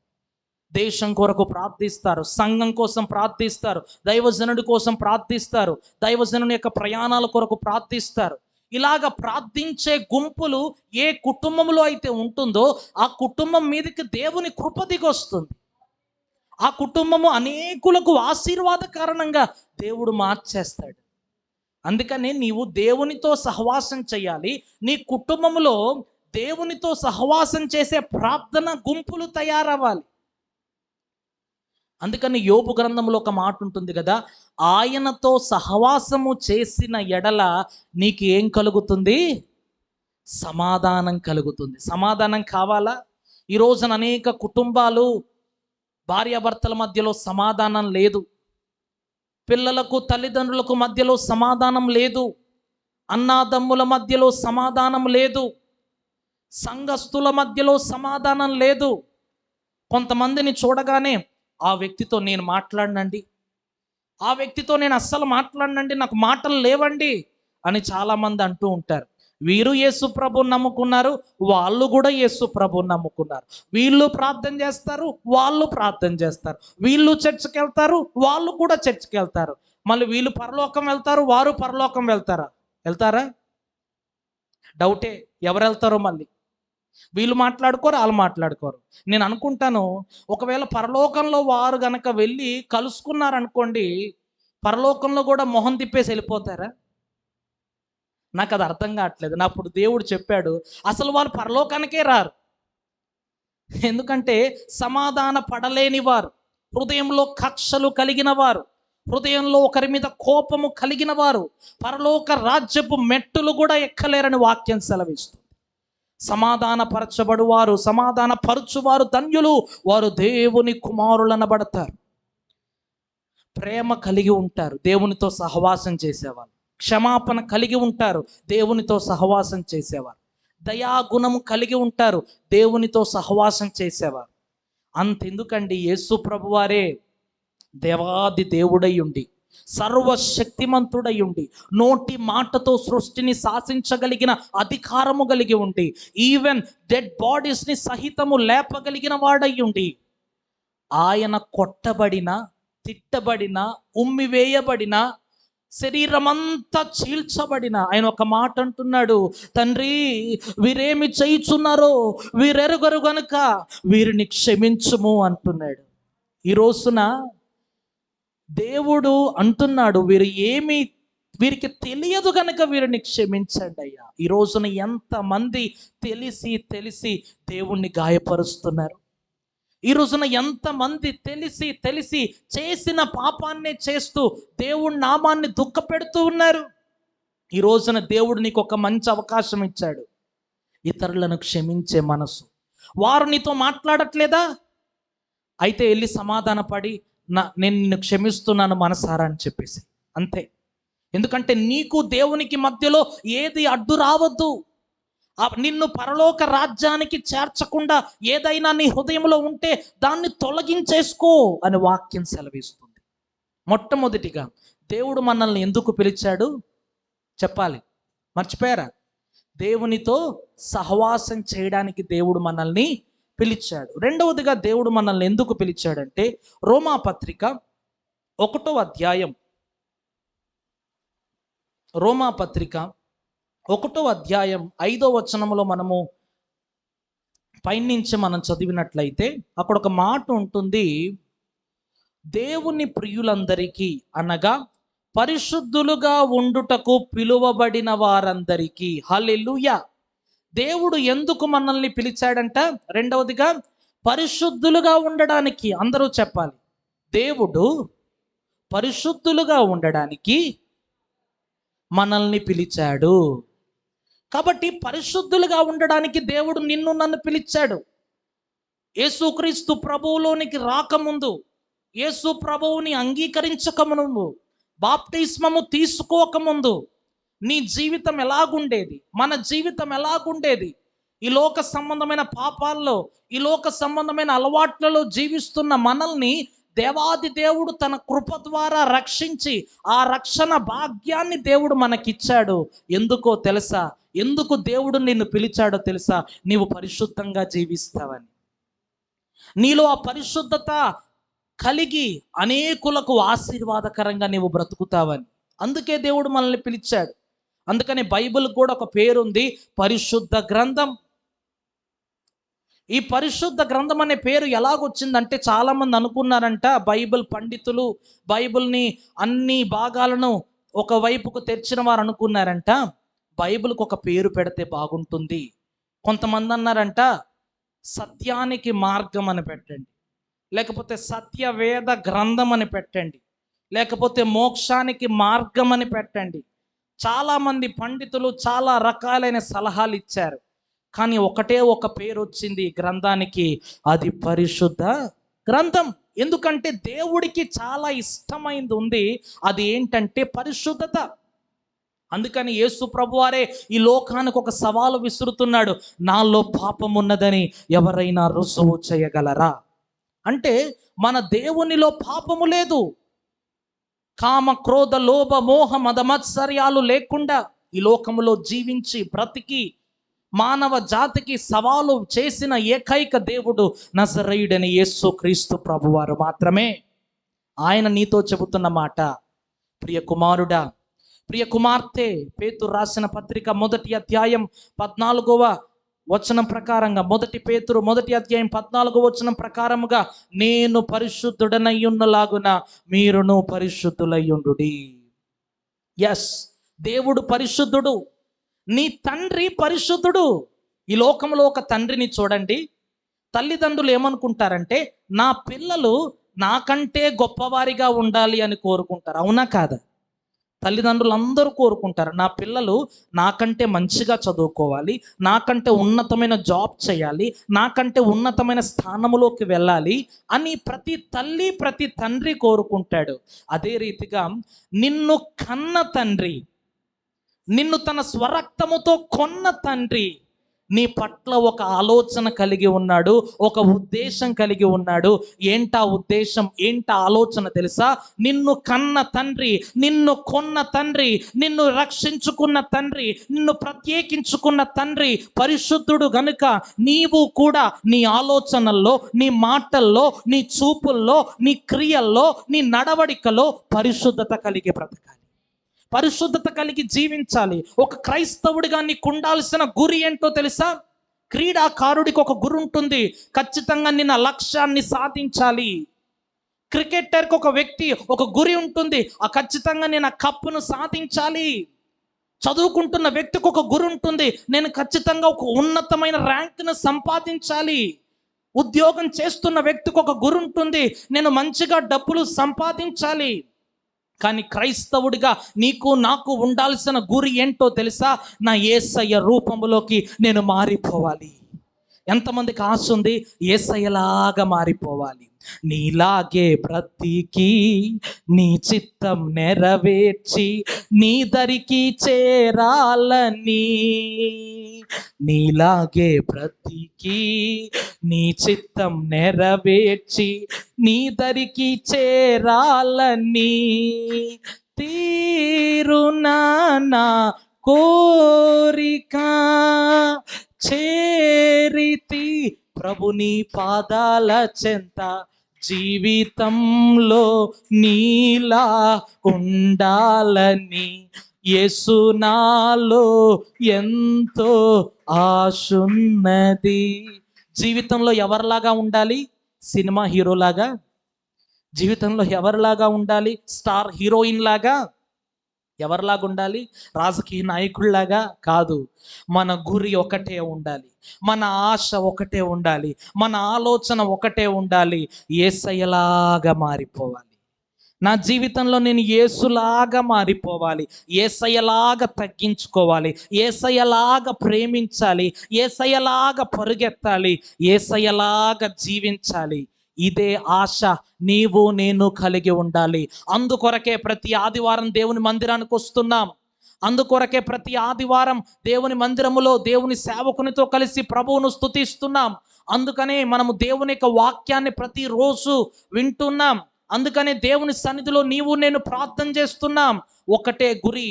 దేశం కొరకు ప్రార్థిస్తారు, సంఘం కోసం ప్రార్థిస్తారు, దైవజనుడి కోసం ప్రార్థిస్తారు, దైవజనుని యొక్క ప్రయాణాల కొరకు ప్రార్థిస్తారు. ఇలాగ ప్రార్థించే గుంపులు ఏ కుటుంబంలో అయితే ఉంటుందో ఆ కుటుంబం మీదకి దేవుని కృప దిగొస్తుంది. ఆ కుటుంబము అనేకులకు ఆశీర్వాద కారణంగా దేవుడు మార్చేస్తాడు. అందుకని నీవు దేవునితో సహవాసం చేయాలి. నీ కుటుంబంలో దేవునితో సహవాసం చేసే ప్రార్థన గుంపులు తయారవ్వాలి. అందుకని యోబు గ్రంథంలో ఒక మాట ఉంటుంది కదా, ఆయనతో సహవాసము చేసిన ఎడల నీకు ఏం కలుగుతుంది? సమాధానం కలుగుతుంది. సమాధానం కావాలా? ఈ రోజున అనేక కుటుంబాలు, భార్యాభర్తల మధ్యలో సమాధానం లేదు, పిల్లలకు తల్లిదండ్రులకు మధ్యలో సమాధానం లేదు, అన్నాదమ్ముల మధ్యలో సమాధానం లేదు, సంఘస్థుల మధ్యలో సమాధానం లేదు. కొంతమందిని చూడగానే ఆ వ్యక్తితో నేను మాట్లాడనండి, ఆ వ్యక్తితో నేను అస్సలు మాట్లాడనండి, నాకు మాటలు లేవండి అని చాలామంది అంటూ ఉంటారు. వీరు యేసు ప్రభువుని నమ్ముకున్నారు, వాళ్ళు కూడా యేసు ప్రభువుని నమ్ముకున్నారు. వీళ్ళు ప్రార్థన చేస్తారు, వాళ్ళు ప్రార్థన చేస్తారు. వీళ్ళు చర్చికి వెళ్తారు, వాళ్ళు కూడా చర్చికి వెళ్తారు. మళ్ళీ వీళ్ళు పరలోకం వెళ్తారు, వారు పరలోకం వెళ్తారా? డౌటే. ఎవరు వెళ్తారో మళ్ళీ. వీళ్ళు మాట్లాడుకోరు, వాళ్ళు మాట్లాడుకోరు. నేను అనుకుంటాను, ఒకవేళ పరలోకంలో వారు గనక వెళ్ళి కలుసుకున్నారనుకోండి, పరలోకంలో కూడా మొహం తిప్పేసి వెళ్ళిపోతారా? నాకు అది అర్థం కావట్లేదు. అప్పుడు దేవుడు చెప్పాడు, అసలు వాళ్ళు పరలోకానికే రారు. ఎందుకంటే సమాధాన పడలేని వారు, హృదయంలో కక్షలు కలిగిన వారు, హృదయంలో ఒకరి మీద కోపము కలిగిన వారు పరలోక రాజ్యపు మెట్టులు కూడా ఎక్కలేరని వాక్యం సెలవిస్తుంది. సమాధానపరచబడువారు, సమాధానపరచువారు ధన్యులు, వారు దేవుని కుమారులనబడతారు. ప్రేమ కలిగి ఉంటారు, దేవునితో సహవాసం చేసేవారు. క్షమాపణ కలిగి ఉంటారు, దేవునితో సహవాసం చేసేవారు. దయాగుణము కలిగి ఉంటారు, దేవునితో సహవాసం చేసేవారు. అంతెందుకండి, యేసు ప్రభువారే దేవాది దేవుడై ఉండి, సర్వశక్తిమంతుడై ఉండి, నోటి మాటతో సృష్టిని శాసించగలిగిన అధికారము కలిగి ఉండి, ఈవెన్ డెడ్ బాడీస్ని సహితము లేపగలిగిన వాడై ఉండి, ఆయన కొట్టబడిన, తిట్టబడిన, ఉమ్మివేయబడిన, శరీరమంతా చీల్చబడిన ఆయన ఒక మాట అంటున్నాడు, తండ్రి వీరేమి చేయుచున్నారో వీరెరుగరు గనుక వీరిని క్షమించుము అంటున్నాడు. ఈ రోజున దేవుడు అంటున్నాడు, వీరికి తెలియదు గనక వీరిని క్షమించండి అయ్యా. ఈ రోజున ఎంతమంది తెలిసి తెలిసి దేవుణ్ణి గాయపరుస్తున్నారు. ఈ రోజున ఎంతమంది తెలిసి తెలిసి చేసిన పాపాన్నే చేస్తూ దేవుడి నామాన్ని దుఃఖపెడుతూ ఉన్నారు. ఈ రోజున దేవుడు నీకు ఒక మంచి అవకాశం ఇచ్చాడు, ఇతరులను క్షమించే మనసు. వారు నీతో మాట్లాడట్లేదా? అయితే వెళ్ళి సమాధానపడి, నేను నిన్ను క్షమిస్తున్నాను మనసారా అని చెప్పేసి అంతే. ఎందుకంటే నీకు దేవునికి మధ్యలో ఏది అడ్డు రావద్దు. నిన్ను పరలోక రాజ్యానికి చేర్చకుండా ఏదైనా నీ హృదయంలో ఉంటే దాన్ని తొలగించేసుకో అని వాక్యం సెలవిస్తుంది. మొట్టమొదటిగా దేవుడు మనల్ని ఎందుకు పిలిచాడు చెప్పాలి, మర్చిపోయారా? దేవునితో సహవాసం చేయడానికి దేవుడు మనల్ని పిలిచాడు. రెండవదిగా దేవుడు మనల్ని ఎందుకు పిలిచాడంటే, రోమాపత్రిక 1వ అధ్యాయం 5వ వచనంలో మనము పైనుంచి మనం చదివినట్లయితే అక్కడ ఒక మాట ఉంటుంది, దేవుని ప్రియులందరికీ అనగా పరిశుద్ధులుగా ఉండుటకు పిలువబడిన వారందరికీ. హల్లెలూయా. దేవుడు ఎందుకు మనల్ని పిలిచాడంట? రెండవదిగా పరిశుద్ధులుగా ఉండడానికి. అందరూ చెప్పాలి, దేవుడు పరిశుద్ధులుగా ఉండడానికి మనల్ని పిలిచాడు. కాబట్టి పరిశుద్ధులుగా ఉండడానికి దేవుడు నిన్ను నన్ను పిలిచాడు. యేసుక్రీస్తు ప్రభువులోనికి రాకముందు, యేసు ప్రభువుని అంగీకరించకముందు, బాప్తిస్మము తీసుకోకముందు నీ జీవితం ఎలాగుండేది? మన జీవితం ఎలాగుండేది? ఈ లోక సంబంధమైన పాపాల్లో, ఈ లోక సంబంధమైన అలవాట్లలో జీవిస్తున్న మనల్ని దేవాది దేవుడు తన కృప ద్వారా రక్షించి ఆ రక్షణ భాగ్యాన్ని దేవుడు మనకిచ్చాడు. ఎందుకో తెలుసా? ఎందుకు దేవుడు నిన్ను పిలిచాడో తెలుసా? నీవు పరిశుద్ధంగా జీవిస్తావని. నీలో ఆ పరిశుద్ధత కలిగి అనేకులకు ఆశీర్వాదకరంగా నీవు బ్రతుకుతావని. అందుకే దేవుడు మనల్ని పిలిచాడు. అందుకని బైబిల్ కూడా ఒక పేరుంది, పరిశుద్ధ గ్రంథం. ఈ పరిశుద్ధ గ్రంథం అనే పేరు ఎలాగొచ్చిందంటే, చాలామంది అనుకున్నారంట, బైబిల్ పండితులు బైబిల్ని అన్ని భాగాలను ఒకవైపుకు తెరిచిన వారు అనుకున్నారంట, బైబిల్కి ఒక పేరు పెడితే బాగుంటుంది. కొంతమంది అన్నారంట, సత్యానికి మార్గం అని పెట్టండి, లేకపోతే సత్యవేద గ్రంథం అని పెట్టండి, లేకపోతే మోక్షానికి మార్గం అని పెట్టండి. చాలామంది పండితులు చాలా రకాలైన సలహాలు ఇచ్చారు. కానీ ఒకటే ఒక పేరు వచ్చింది గ్రంథానికి, అది పరిశుద్ధ గ్రంథం. ఎందుకంటే దేవుడికి చాలా ఇష్టమైంది ఉంది, అది ఏంటంటే పరిశుద్ధత. అందుకని యేసు ప్రభువారే ఈ లోకానికి ఒక సవాలు విసురుతున్నాడు, నాలో పాపం ఉన్నదని ఎవరైనా రుజువు చేయగలరా? అంటే మన దేవునిలో పాపము లేదు. కామ క్రోధ లోభ మోహ మద మత్సర్యాలు లేకుండా ఈ లోకములో జీవించి బ్రతికి మానవ జాతికి సవాలు చేసిన ఏకైక దేవుడు నజరేయుడైన యేసుక్రీస్తు ప్రభువారు మాత్రమే. ఆయన నీతో చెబుతున్న మాట, ప్రియ కుమారుడా, ప్రియ కుమార్తె, పేతురు రాసిన పత్రిక 1వ అధ్యాయం 14వ వచనం ప్రకారంగా, 1 పేతురు 1వ అధ్యాయం 14వ వచనం ప్రకారముగా, నేను పరిశుద్ధుడనయ్యున్నలాగున మీరును పరిశుద్ధులయ్యుండుడి. ఎస్, దేవుడు పరిశుద్ధుడు, నీ తండ్రి పరిశుద్ధుడు. ఈ లోకంలో ఒక తండ్రిని చూడండి, తల్లిదండ్రులు ఏమనుకుంటారంటే, నా పిల్లలు నాకంటే గొప్పవారిగా ఉండాలి అని కోరుకుంటారు. అవునా కాదా? తల్లిదండ్రులు అందరూ కోరుకుంటారు, నా పిల్లలు నాకంటే మంచిగా చదువుకోవాలి, నాకంటే ఉన్నతమైన జాబ్ చేయాలి, నాకంటే ఉన్నతమైన స్థానంలోకి వెళ్ళాలి అని ప్రతి తల్లి ప్రతి తండ్రి కోరుకుంటాడు. అదే రీతిగా నిన్ను కన్న తండ్రి, నిన్ను తన స్వరక్తముతో కొన్న తండ్రి నీ పట్ల ఒక ఆలోచన కలిగి ఉన్నాడు, ఒక ఉద్దేశం కలిగి ఉన్నాడు. ఏంటా ఉద్దేశం, ఏంటా ఆలోచన తెలుసా? నిన్ను కన్న తండ్రి, నిన్ను కొన్న తండ్రి, నిన్ను రక్షించుకున్న తండ్రి, నిన్ను ప్రత్యేకించుకున్న తండ్రి పరిశుద్ధుడు గనుక నీవు కూడా నీ ఆలోచనల్లో, నీ మాటల్లో, నీ చూపుల్లో, నీ క్రియల్లో, నీ నడవడికలో పరిశుద్ధత కలిగి బ్రతకాలి, పరిశుద్ధత కలిగి జీవించాలి. ఒక క్రైస్తవుడిగా నీకు ఉండాల్సిన గురి ఏంటో తెలుసా? క్రీడాకారుడికి ఒక గురి ఉంటుంది, ఖచ్చితంగా నిన్న లక్ష్యాన్ని సాధించాలి. క్రికెటర్కి ఒక వ్యక్తి ఒక గురి ఉంటుంది, ఖచ్చితంగా నేను ఆ కప్పును సాధించాలి. చదువుకుంటున్న వ్యక్తికి ఒక గురి ఉంటుంది, నేను ఖచ్చితంగా ఒక ఉన్నతమైన ర్యాంక్ను సంపాదించాలి. ఉద్యోగం చేస్తున్న వ్యక్తికి ఒక గురి ఉంటుంది, నేను మంచిగా డబ్బులు సంపాదించాలి. కానీ క్రైస్తవుడిగా నీకు నాకు ఉండాల్సిన గురి ఏంటో తెలుసా? నా యేసయ్య రూపంలోకి నేను మారిపోవాలి. ఎంతమందికి ఆశ ఉంది? యేసయ్యలాగా మారిపోవాలి. నీలాగే బ్రతికి నీ చిత్తం నెరవేర్చి నీ దరికి చేరాలని, నీలాగే బ్రతికి నీ చిత్తం నెరవేర్చి నీ దరికి చేరాలని, తీరునా నా కోరిక చేరితి ప్రభుని పాదాల చెంత, జీవితంలో నీలా ఉండాలని యేసు నాలో ఎంతో ఆశున్నది. జీవితంలో ఎవరిలాగా ఉండాలి? సినిమా హీరోలాగా? జీవితంలో ఎవరిలాగా ఉండాలి? స్టార్ హీరోయిన్ లాగా? ఎవరిలాగా ఉండాలి? రాజకీయ నాయకుల్లాగా కాదు. మన గురి ఒకటే ఉండాలి, మన ఆశ ఒకటే ఉండాలి, మన ఆలోచన ఒకటే ఉండాలి. యేసయ్యలాగా మారిపోవాలి. నా జీవితంలో నేను యేసులాగా మారిపోవాలి, యేసయ్యలాగా తగ్గించుకోవాలి, యేసయ్యలాగా ప్రేమించాలి, యేసయ్యలాగా పరుగెత్తాలి, యేసయ్యలాగా జీవించాలి. ఇదే ఆశ నీవు నేను కలిగి ఉండాలి. అందుకొరకే ప్రతి ఆదివారం దేవుని మందిరానికి వస్తున్నాం. అందుకొరకే ప్రతి ఆదివారం దేవుని మందిరములో దేవుని సేవకునితో కలిసి ప్రభువును స్తుతిస్తున్నాం. అందుకనే మనము దేవుని యొక్క వాక్యాన్ని ప్రతిరోజు వింటున్నాం. అందుకనే దేవుని సన్నిధిలో నీవు నేను ప్రార్థన చేస్తున్నాం. ఒకటే గురి.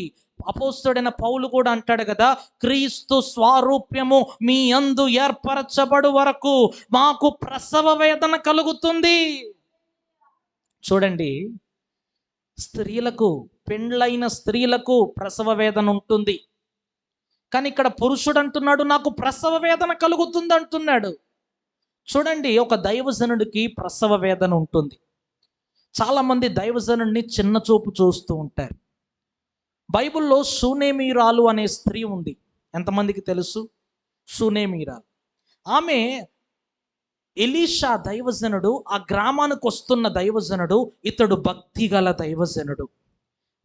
అపోస్తలుడైన పౌలు కూడా అంటాడు కదా, క్రీస్తు స్వారూప్యము మీ యందు ఏర్పరచబడు వరకు మాకు ప్రసవ వేదన కలుగుతుంది. చూడండి, స్త్రీలకు, పెండ్లైన స్త్రీలకు ప్రసవ వేదన ఉంటుంది. కానీ ఇక్కడ పురుషుడు అంటున్నాడు, నాకు ప్రసవ వేదన కలుగుతుంది అంటున్నాడు. చూడండి, ఒక దైవజనుడికి ప్రసవ వేదన ఉంటుంది. చాలామంది దైవజనుడిని చిన్న చూపు చూస్తూ ఉంటారు. బైబిల్లో షూనేమీరాలు అనే స్త్రీ ఉంది. ఎంతమందికి తెలుసు? షూనేమీరాలు. ఆమె ఎలీషా దైవజనుడు, ఆ గ్రామానికి వస్తున్న దైవజనుడు, ఇతడు భక్తిగల దైవజనుడు.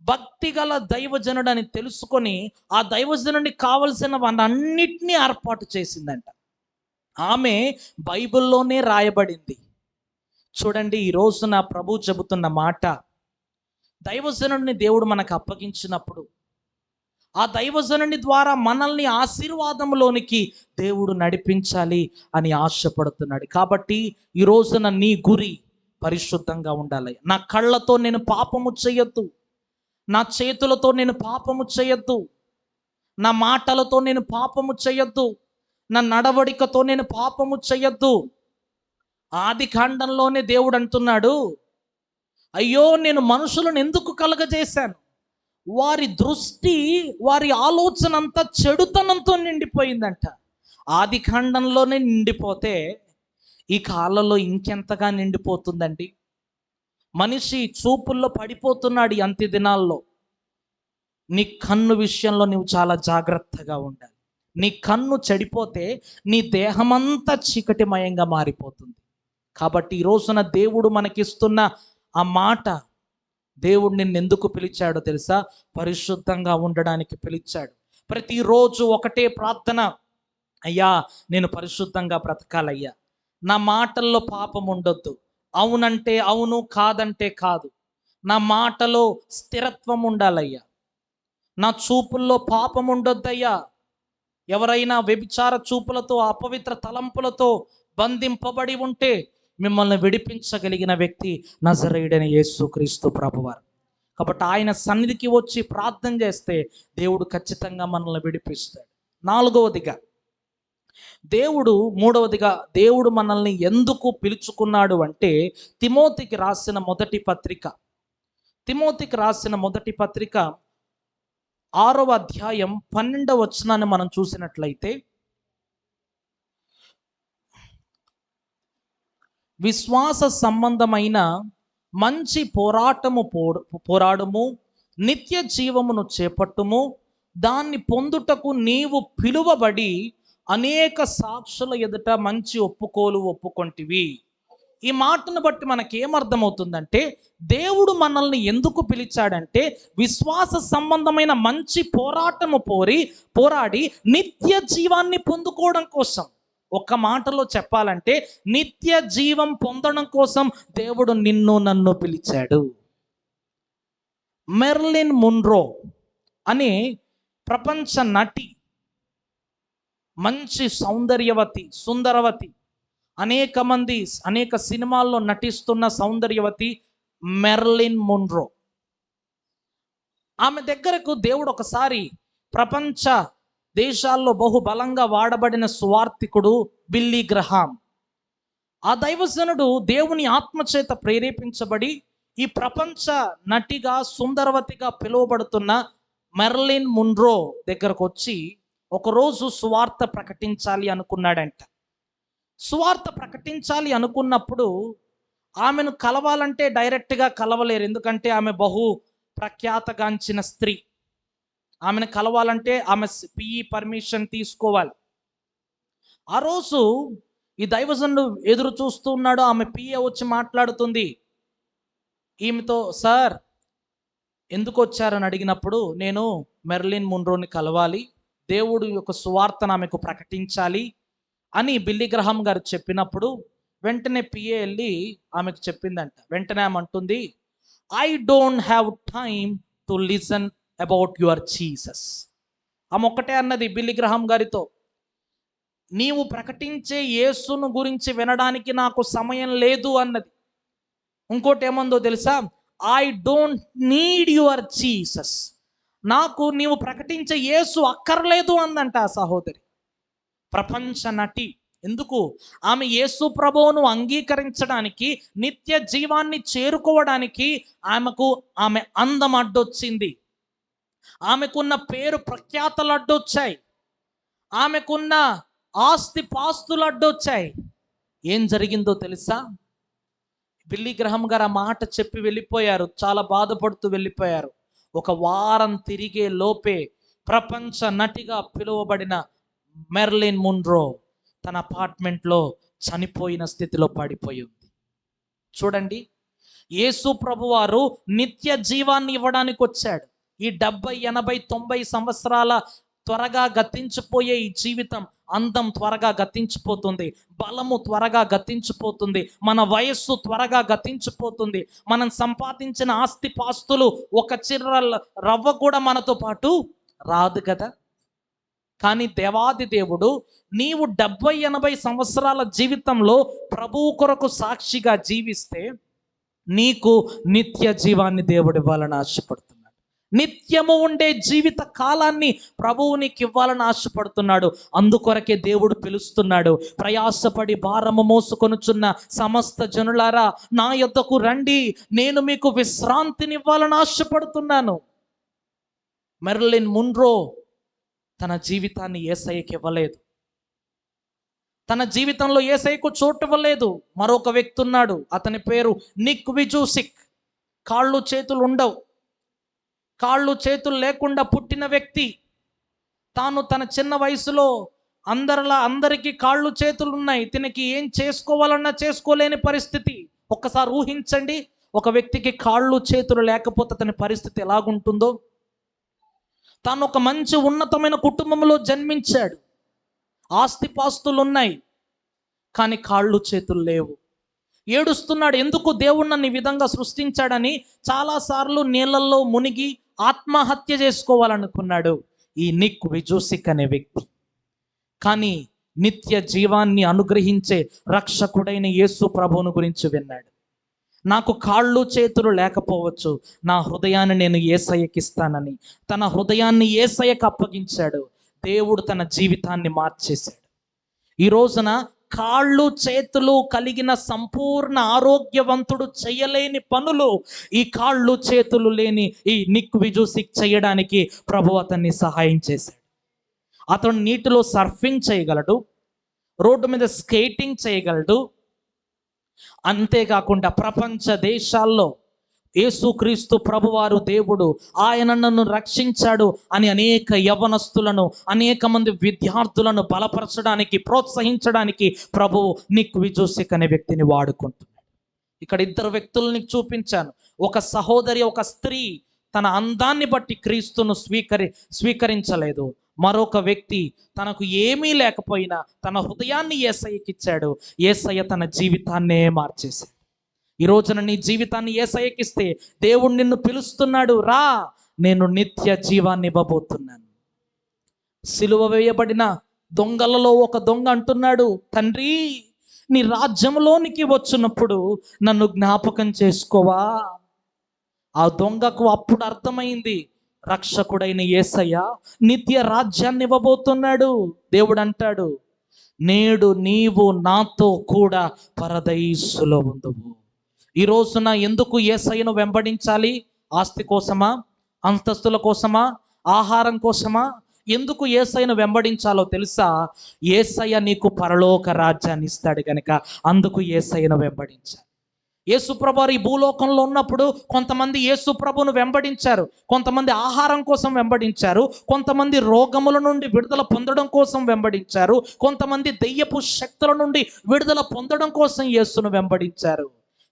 భక్తిగల దైవజనుడు అని తెలుసుకొని ఆ దైవజనుడికి కావలసిన అన్నిటినీ ఏర్పాటు చేసిందంట. ఆమె బైబిల్లోనే రాయబడింది. చూడండి, ఈ రోజున ప్రభు చెబుతున్న మాట, దైవజనుడిని దేవుడు మనకు అప్పగించినప్పుడు ఆ దైవజనుని ద్వారా మనల్ని ఆశీర్వాదంలోనికి దేవుడు నడిపించాలి అని ఆశపడుతున్నాడు. కాబట్టి ఈ రోజున నీ గురి పరిశుద్ధంగా ఉండాలి. నా కళ్ళతో నేను పాపము చేయొద్దు, నా చేతులతో నేను పాపము చేయొద్దు, నా మాటలతో నేను పాపము చేయొద్దు, నా నడవడికతో నేను పాపము చేయొద్దు. ఆది కాండంలోనే దేవుడు అంటున్నాడు, అయ్యో నేను మనుషులను ఎందుకు కలగజేశాను, వారి దృష్టి, వారి ఆలోచన అంతా చెడుతనంతో నిండిపోయిందంట. ఆది కాండంలోనే నిండిపోతే ఈ కాలంలో ఇంకెంతగా నిండిపోతుందండి. మనిషి చూపుల్లో పడిపోతున్నాడు ఈ అంత్య దినాల్లో. నీ కన్ను విషయంలో నువ్వు చాలా జాగ్రత్తగా ఉండాలి. నీ కన్ను చెడిపోతే నీ దేహమంతా చీకటిమయంగా మారిపోతుంది. కాబట్టి ఈ రోజున దేవుడు మనకిస్తున్న ఆ మాట, దేవుడు నిన్ను ఎందుకు పిలిచాడో తెలుసా? పరిశుద్ధంగా ఉండడానికి పిలిచాడు. ప్రతిరోజు ఒకటే ప్రార్థన, అయ్యా నేను పరిశుద్ధంగా బ్రతకాలయ్యా, నా మాటల్లో పాపం ఉండొద్దు, అవునంటే అవును, కాదంటే కాదు, నా మాటలో స్థిరత్వం ఉండాలయ్యా, నా చూపుల్లో పాపం ఉండొద్దయ్యా. ఎవరైనా వ్యభిచార చూపులతో, అపవిత్ర తలంపులతో బంధింపబడి ఉంటే మిమ్మల్ని విడిపించగలిగిన వ్యక్తి నజరేయుడైన యేసుక్రీస్తు ప్రభువారు. కాబట్టి ఆయన సన్నిధికి వచ్చి ప్రార్థన చేస్తే దేవుడు ఖచ్చితంగా మనల్ని విడిపిస్తాడు. మూడవదిగా దేవుడు మనల్ని ఎందుకు పిలుచుకున్నాడు అంటే, తిమోతికి రాసిన మొదటి పత్రిక 6వ అధ్యాయం 12వ వచనాన్ని మనం చూసినట్లయితే, విశ్వాస సంబంధమైన మంచి పోరాడము, నిత్య జీవమును చేపట్టుము, దాన్ని పొందుటకు నీవు పిలువబడి అనేక సాక్షుల ఎదుట మంచి ఒప్పుకొంటివి. ఈ మాటను బట్టి మనకేమర్థమవుతుందంటే, దేవుడు మనల్ని ఎందుకు పిలిచాడంటే, విశ్వాస సంబంధమైన మంచి పోరాడి నిత్య జీవాన్ని పొందుకోవడం కోసం. ఒక్క మాటలో చెప్పాలంటే, నిత్య జీవం పొందడం కోసం దేవుడు నిన్ను నన్ను పిలిచాడు. మెర్లిన్ మున్రో అనే ప్రపంచ నటి, మంచి సుందరవతి, అనేక సినిమాల్లో నటిస్తున్న సౌందర్యవతి మెర్లిన్ మున్రో. ఆమె దగ్గరకు దేవుడు ఒకసారి ప్రపంచ దేశాల్లో బహుబలంగా వాడబడిన సువార్థికుడు బిల్లీ గ్రహాం, ఆ దైవజనుడు దేవుని ఆత్మచేత ప్రేరేపించబడి ఈ ప్రపంచ నటిగా, సుందరవతిగా పిలువబడుతున్న మెర్లిన్ మున్రో దగ్గరకు వచ్చి ఒకరోజు సువార్త ప్రకటించాలి అనుకున్నాడంట. సువార్త ప్రకటించాలి అనుకున్నప్పుడు ఆమెను కలవాలంటే డైరెక్ట్గా కలవలేరు, ఎందుకంటే ఆమె బహు ప్రఖ్యాతగాంచిన స్త్రీ. ఆమెను కలవాలంటే ఆమె పిఈ పర్మిషన్ తీసుకోవాలి. ఆ రోజు ఈ దైవజనుడు ఎదురు చూస్తూ ఉన్నాడు. ఆమె పిఏ వచ్చి మాట్లాడుతుంది ఈమెతో, సార్ ఎందుకు వచ్చారని అడిగినప్పుడు, నేను మెర్లిన్ మున్రోని కలవాలి, దేవుడు యొక్క సువార్తను ఆమెకు ప్రకటించాలి అని బిల్లీ గ్రహాం గారు చెప్పినప్పుడు వెంటనే పిఏ వెళ్ళి ఆమెకు చెప్పిందంట. వెంటనే ఆమె అంటుంది, I don't have time to listen about your Jesus. ఆమె ఒక్కటే అన్నది బిల్లీ గ్రహాం గారితో, నీవు ప్రకటించే యేసును గురించి వినడానికి నాకు సమయం లేదు అన్నది. ఇంకోటి ఏమందో తెలుసా, I don't need your Jesus, నాకు నీవు ప్రకటించే యేసు అక్కర్లేదు అందంట ఆ సహోదరి. ప్రపంచ నటి. ఎందుకు? ఆమె యేసు ప్రభువును అంగీకరించడానికి, నిత్య జీవాన్ని చేరుకోవడానికి ఆమె అందం అడ్డొచ్చింది, ఆమెకున్న పేరు ప్రఖ్యాతలు అడ్డొచ్చాయి, ఆమెకున్న ఆస్తి పాస్తులు అడ్డొచ్చాయి. ఏం జరిగిందో తెలుసా? బిల్లీ గ్రహాం గారు ఆ మాట చెప్పి వెళ్ళిపోయారు, చాలా బాధపడుతూ వెళ్ళిపోయారు. ఒక వారం తిరిగే లోపే ప్రపంచ నటిగా పిలువబడిన మెర్లిన్ మున్రో తన అపార్ట్మెంట్లో చనిపోయిన స్థితిలో పడిపోయి ఉంది. చూడండి, యేసు ప్రభువారు నిత్య జీవాన్ని ఇవ్వడానికి వచ్చాడు. ఈ 70, 80, 90 సంవత్సరాల త్వరగా గతించిపోయే ఈ జీవితం, అందం త్వరగా గతించిపోతుంది, బలము త్వరగా గతించిపోతుంది, మన వయస్సు త్వరగా గతించిపోతుంది, మనం సంపాదించిన ఆస్తి పాస్తులు ఒక చిర్ర రవ్వ కూడా మనతో పాటు రాదు కదా. కానీ దేవాది దేవుడు, నీవు 70, 80 సంవత్సరాల జీవితంలో ప్రభువు కొరకు సాక్షిగా జీవిస్తే నీకు నిత్య జీవాన్ని దేవుడు ఇవ్వాలని ఆశపడుతున్నాడు. నిత్యము ఉండే జీవిత కాలాన్ని ప్రభువు నీకు ఇవ్వాలని ఆశపడుతున్నాడు. అందుకొరకే దేవుడు పిలుస్తున్నాడు, ప్రయాసపడి భారము మోసుకొనుచున్న సమస్త జనులారా నా యొద్దకు రండి, నేను మీకు విశ్రాంతిని ఇవ్వాలని ఆశపడుతున్నాను. మెర్లిన్ మున్రో తన జీవితాన్ని యేసయ్యకి ఇవ్వలేదు, తన జీవితంలో యేసయ్యకు చోటు ఇవ్వలేదు. మరొక వ్యక్తి ఉన్నాడు, అతని పేరు నిక్ విజూసిక్. కాళ్ళు చేతులు ఉండవు, కాళ్ళు చేతులు లేకుండా పుట్టిన వ్యక్తి. తాను తన చిన్న వయసులో అందరికీ కాళ్ళు చేతులు ఉన్నాయి, తినకి ఏం చేసుకోవాలన్నా చేసుకోలేని పరిస్థితి. ఒక్కసారి ఊహించండి, ఒక వ్యక్తికి కాళ్ళు చేతులు లేకపోతే అతని పరిస్థితి ఎలాగుంటుందో. తాను ఒక మంచి ఉన్నతమైన కుటుంబంలో జన్మించాడు, ఆస్తిపాస్తులు ఉన్నాయి, కానీ కాళ్ళు చేతులు లేవు. ఏడుస్తున్నాడు, ఎందుకు దేవుడు నన్ను ఈ విధంగా సృష్టించాడని. చాలాసార్లు నీళ్ళల్లో మునిగి ఆత్మహత్య చేసుకోవాలనుకున్నాడు ఈ నిక్ విజూసిక్ అనే వ్యక్తి. కానీ నిత్య జీవాన్ని అనుగ్రహించే రక్షకుడైన యేసు ప్రభువును గురించి విన్నాడు. నాకు కాళ్ళు చేతులు లేకపోవచ్చు, నా హృదయాన్ని నేను యేసయ్యకి ఇస్తానని తన హృదయాన్ని యేసయ్యకు అప్పగించాడు. దేవుడు తన జీవితాన్ని మార్చేశాడు. ఈ రోజున కాళ్ళు చేతులు కలిగిన సంపూర్ణ ఆరోగ్యవంతుడు చేయలేని పనులు ఈ కాళ్ళు చేతులు లేని ఈ నిక్ విజుసిక్ చేయడానికి ప్రభు అతన్ని సహాయం చేశాడు. అతను నీటిలో సర్ఫింగ్ చేయగలడు, రోడ్డు మీద స్కేటింగ్ చేయగలడు. అంతేకాకుండా ప్రపంచ దేశాల్లో యేసుక్రీస్తు ప్రభువారు దేవుడు, ఆయన నన్ను రక్షించాడు అని అనేక యవనస్తులను, అనేక మంది విద్యార్థులను బలపరచడానికి, ప్రోత్సహించడానికి ప్రభువు నిక్ విజుసిక్ అనే వ్యక్తిని వాడుకుంటున్నాడు. ఇక్కడ ఇద్దరు వ్యక్తుల్ని చూపించాను. ఒక సహోదరి, ఒక స్త్రీ తన అందాన్ని బట్టి క్రీస్తును స్వీకరించలేదు. మరొక వ్యక్తి తనకు ఏమీ లేకపోయినా తన హృదయాన్ని యేసయ్యకి ఇచ్చాడు. యేసయ్య తన జీవితాన్నే మార్చేశాడు. ఈ రోజున నీ జీవితాన్ని యేసయ్యకి ఇస్తే దేవుడు నిన్ను పిలుస్తున్నాడు, రా, నేను నిత్య జీవాన్ని ఇవ్వబోతున్నాను. సిలువ వేయబడిన దొంగలలో ఒక దొంగ అంటున్నాడు, తండ్రి, నీ రాజ్యంలోనికి వచ్చినప్పుడు నన్ను జ్ఞాపకం చేసుకోవా. ఆ దొంగకు అప్పుడు అర్థమైంది, రక్షకుడైన యేసయ్య నిత్య రాజ్యాన్ని ఇవ్వబోతున్నాడు. దేవుడు అంటాడు, నేడు నీవు నాతో కూడా పరదైసులో ఉందువు. ఈ రోజున ఎందుకు యేసయ్యను వెంబడించాలి? ఆస్తి కోసమా? అంతస్తుల కోసమా? ఆహారం కోసమా? ఎందుకు యేసయ్యను వెంబడించాలో తెలుసా? యేసయ్య నీకు పరలోక రాజ్యాన్ని ఇస్తాడు కనుక అందుకు యేసయ్యను వెంబడించాలి. యేసుప్రభు ఈ భూలోకంలో ఉన్నప్పుడు కొంతమంది యేసుప్రభును వెంబడించారు, కొంతమంది ఆహారం కోసం వెంబడించారు, కొంతమంది రోగముల నుండి విడుదల పొందడం కోసం వెంబడించారు, కొంతమంది దెయ్యపు శక్తుల నుండి విడుదల పొందడం కోసం యేసును వెంబడించారు.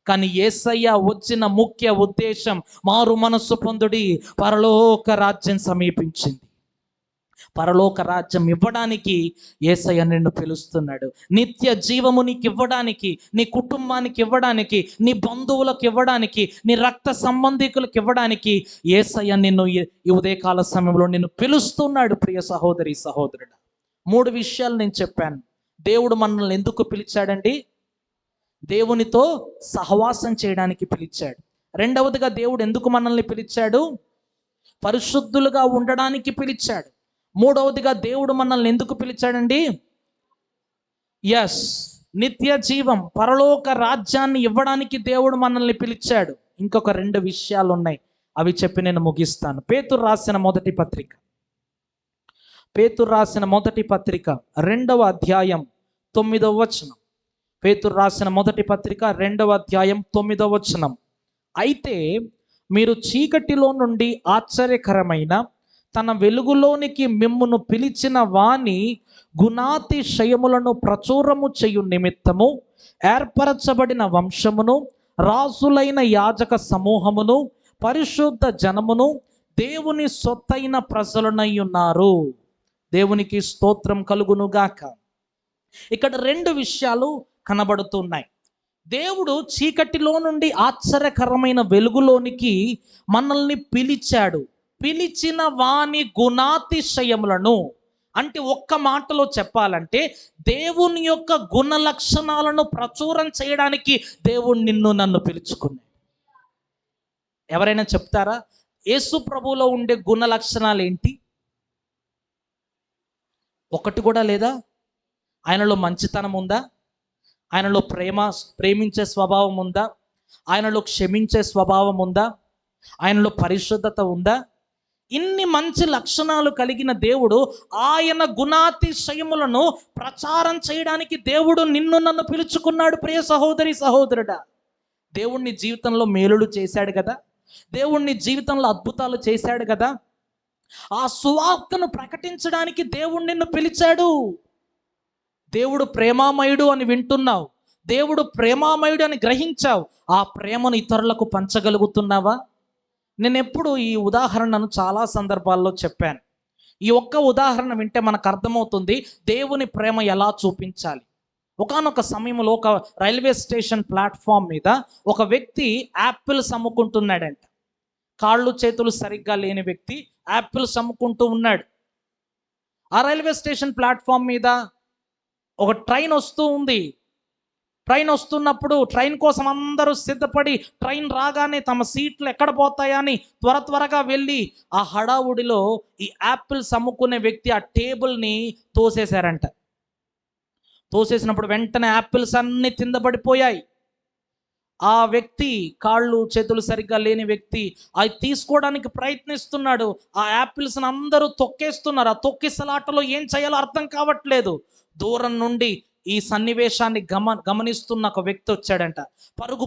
కానీ యేసయ్య వచ్చిన ముఖ్య ఉద్దేశం, మారు మనస్సు పొందుడి, పరలోక రాజ్యం సమీపించింది. పరలోక రాజ్యం ఇవ్వడానికి యేసయ్య నిన్ను పిలుస్తున్నాడు. నిత్య జీవము నీకు ఇవ్వడానికి, నీ కుటుంబానికి ఇవ్వడానికి, నీ బంధువులకు ఇవ్వడానికి, నీ రక్త సంబంధికులకు ఇవ్వడానికి యేసయ్య నిన్ను ఈ ఉదయకాల సమయంలో నిన్ను పిలుస్తున్నాడు. ప్రియ సహోదరి, సహోదరుడు, 3 విషయాలు నేను చెప్పాను. దేవుడు మనల్ని ఎందుకు పిలిచాడండి? దేవునితో సహవాసం చేయడానికి పిలిచాడు. రెండవదిగా దేవుడు ఎందుకు మనల్ని పిలిచాడు? పరిశుద్ధులుగా ఉండడానికి పిలిచాడు. మూడవదిగా దేవుడు మనల్ని ఎందుకు పిలిచాడండి? నిత్య జీవం, పరలోక రాజ్యాన్ని ఇవ్వడానికి దేవుడు మనల్ని పిలిచాడు. ఇంకొక 2 విషయాలు ఉన్నాయి, అవి చెప్పి నేను ముగిస్తాను. పేతురు రాసిన మొదటి పత్రిక 2వ అధ్యాయం 9వ వచనం. పేతురు రాసిన మొదటి పత్రిక 2వ అధ్యాయం 9వ వచనం. అయితే మీరు చీకటిలో నుండి ఆశ్చర్యకరమైన తన వెలుగులోనికి మిమ్మును పిలిచిన వాని గుణాతిశయములను ప్రచురము చేయు నిమిత్తము ఏర్పరచబడిన వంశమును, రాజులైన యాజక సమూహమును, పరిశుద్ధ జనమును, దేవుని సొత్తైన ప్రజలనై ఉన్నారు. దేవునికి స్తోత్రం కలుగునుగాక. ఇక్కడ 2 విషయాలు కనబడుతున్నాయి. దేవుడు చీకటిలో నుండి ఆశ్చర్యకరమైన వెలుగులోనికి మనల్ని పిలిచాడు. పిలిచిన వాని గుణాతిశయములను, అంటే ఒక్క మాటలో చెప్పాలంటే దేవుని యొక్క గుణ లక్షణాలను ప్రచురం చేయడానికి దేవుడు నిన్ను నన్ను పిలుచుకున్నాడు. ఎవరైనా చెప్తారా యేసు ప్రభువులో ఉండే గుణ లక్షణాలు ఏంటి? ఒకటి కూడా లేదా? ఆయనలో మంచితనం ఉందా? ఆయనలో ప్రేమించే స్వభావం ఉందా? ఆయనలో క్షమించే స్వభావం ఉందా? ఆయనలో పరిశుద్ధత ఉందా? ఇన్ని మంచి లక్షణాలు కలిగిన దేవుడు ఆయన గుణాతిశయములను ప్రచారం చేయడానికి దేవుడు నిన్ను నన్ను పిలుచుకున్నాడు. ప్రియ సహోదరి, సహోదరుడా, దేవుణ్ణి జీవితంలో మేలులు చేశాడు కదా, దేవుణ్ణి జీవితంలో అద్భుతాలు చేశాడు కదా, ఆ సువార్తను ప్రకటించడానికి దేవుడు నిన్ను పిలిచాడు. దేవుడు ప్రేమామయుడు అని వింటున్నావు, దేవుడు ప్రేమామయుడు అని గ్రహించావు. ఆ ప్రేమను ఇతరులకు పంచగలుగుతున్నావా? నేను ఎప్పుడు ఈ ఉదాహరణను చాలా సందర్భాల్లో చెప్పాను. ఈ ఒక్క ఉదాహరణ వింటే మనకు అర్థమవుతుంది దేవుని ప్రేమ ఎలా చూపించాలి. ఒకానొక సమయంలో ఒక రైల్వే స్టేషన్ ప్లాట్ఫామ్ మీద ఒక వ్యక్తి యాపిల్స్ అమ్ముకుంటున్నాడంట. కాళ్ళు చేతులు సరిగ్గా లేని వ్యక్తి యాపిల్స్ అమ్ముకుంటూ ఉన్నాడు. ఆ రైల్వే స్టేషన్ ప్లాట్ఫామ్ మీద ఒక ట్రైన్ వస్తూ ఉంది. ట్రైన్ వస్తున్నప్పుడు ట్రైన్ కోసం అందరూ సిద్ధపడి, ట్రైన్ రాగానే తమ సీట్లు ఎక్కడ పోతాయని త్వరగా వెళ్ళి ఆ హడావుడిలో ఈ యాపిల్స్ అమ్ముకునే వ్యక్తి ఆ టేబుల్ని తోసేశారంట. తోసేసినప్పుడు వెంటనే యాపిల్స్ అన్ని కింద పడిపోయాయి. ఆ వ్యక్తి, కాళ్ళు చేతులు సరిగ్గా లేని వ్యక్తి, అవి తీసుకోవడానికి ప్రయత్నిస్తున్నాడు. ఆ యాపిల్స్ని అందరూ తొక్కేస్తున్నారు. ఆ తొక్కిసలాటలో ఏం చేయాలో అర్థం కావట్లేదు. దూరం నుండి ఈ సన్నివేశాన్ని గమనిస్తున్న ఒక వ్యక్తి వచ్చాడంట.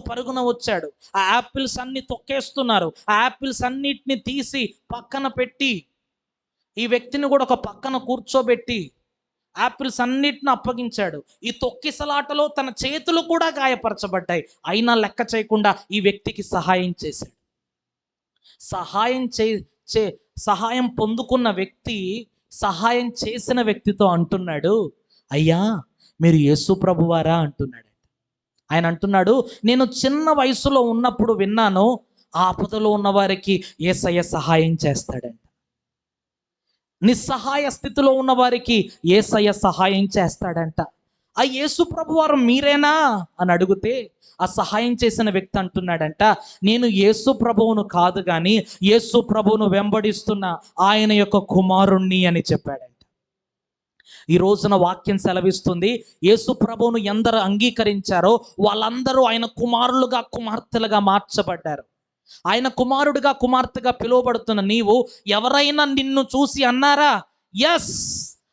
పరుగున వచ్చాడు. ఆ యాపిల్స్ అన్ని తొక్కేస్తున్నారు. ఆ యాపిల్స్ అన్నిటిని తీసి పక్కన పెట్టి, ఈ వ్యక్తిని కూడా ఒక పక్కన కూర్చోబెట్టి యాపిల్స్ అన్నిటిని అప్పగించాడు. ఈ తొక్కిసలాటలో తన చేతులు కూడా గాయపరచబడ్డాయి. అయినా లెక్క చేయకుండా ఈ వ్యక్తికి సహాయం చేశాడు. సహాయం పొందుకున్న వ్యక్తి సహాయం చేసిన వ్యక్తితో అంటున్నాడు, అయ్యా మీరు యేసు ప్రభువారా అంటున్నాడు. ఆయన అంటున్నాడు, నేను చిన్న వయసులో ఉన్నప్పుడు విన్నాను, ఆపదలో ఉన్న వారికి యేసయ్య సహాయం చేస్తాడంట. నిస్సహాయ స్థితిలో ఉన్న వారికి యేసయ్య సహాయం చేస్తాడంట. ఆ యేసు ప్రభువారు మీరేనా అని అడిగితే ఆ సహాయం చేసిన వ్యక్తి అంటున్నాడంట, నేను యేసు ప్రభువును కాదు కానీ యేసు ప్రభువును వెంబడిస్తున్న ఆయన యొక్క కుమారుణ్ణి అని చెప్పాడంట. ఈ రోజున వాక్యం సెలవిస్తుంది, యేసు ప్రభువును ఎందరు అంగీకరించారో వాళ్ళందరూ ఆయన కుమారులుగా కుమార్తెలుగా మార్చబడ్డారు. ఆయన కుమారుడిగా కుమార్తెగా పిలువబడుతున్న నీవు ఎవరైనా నిన్ను చూసి అన్నారా, yes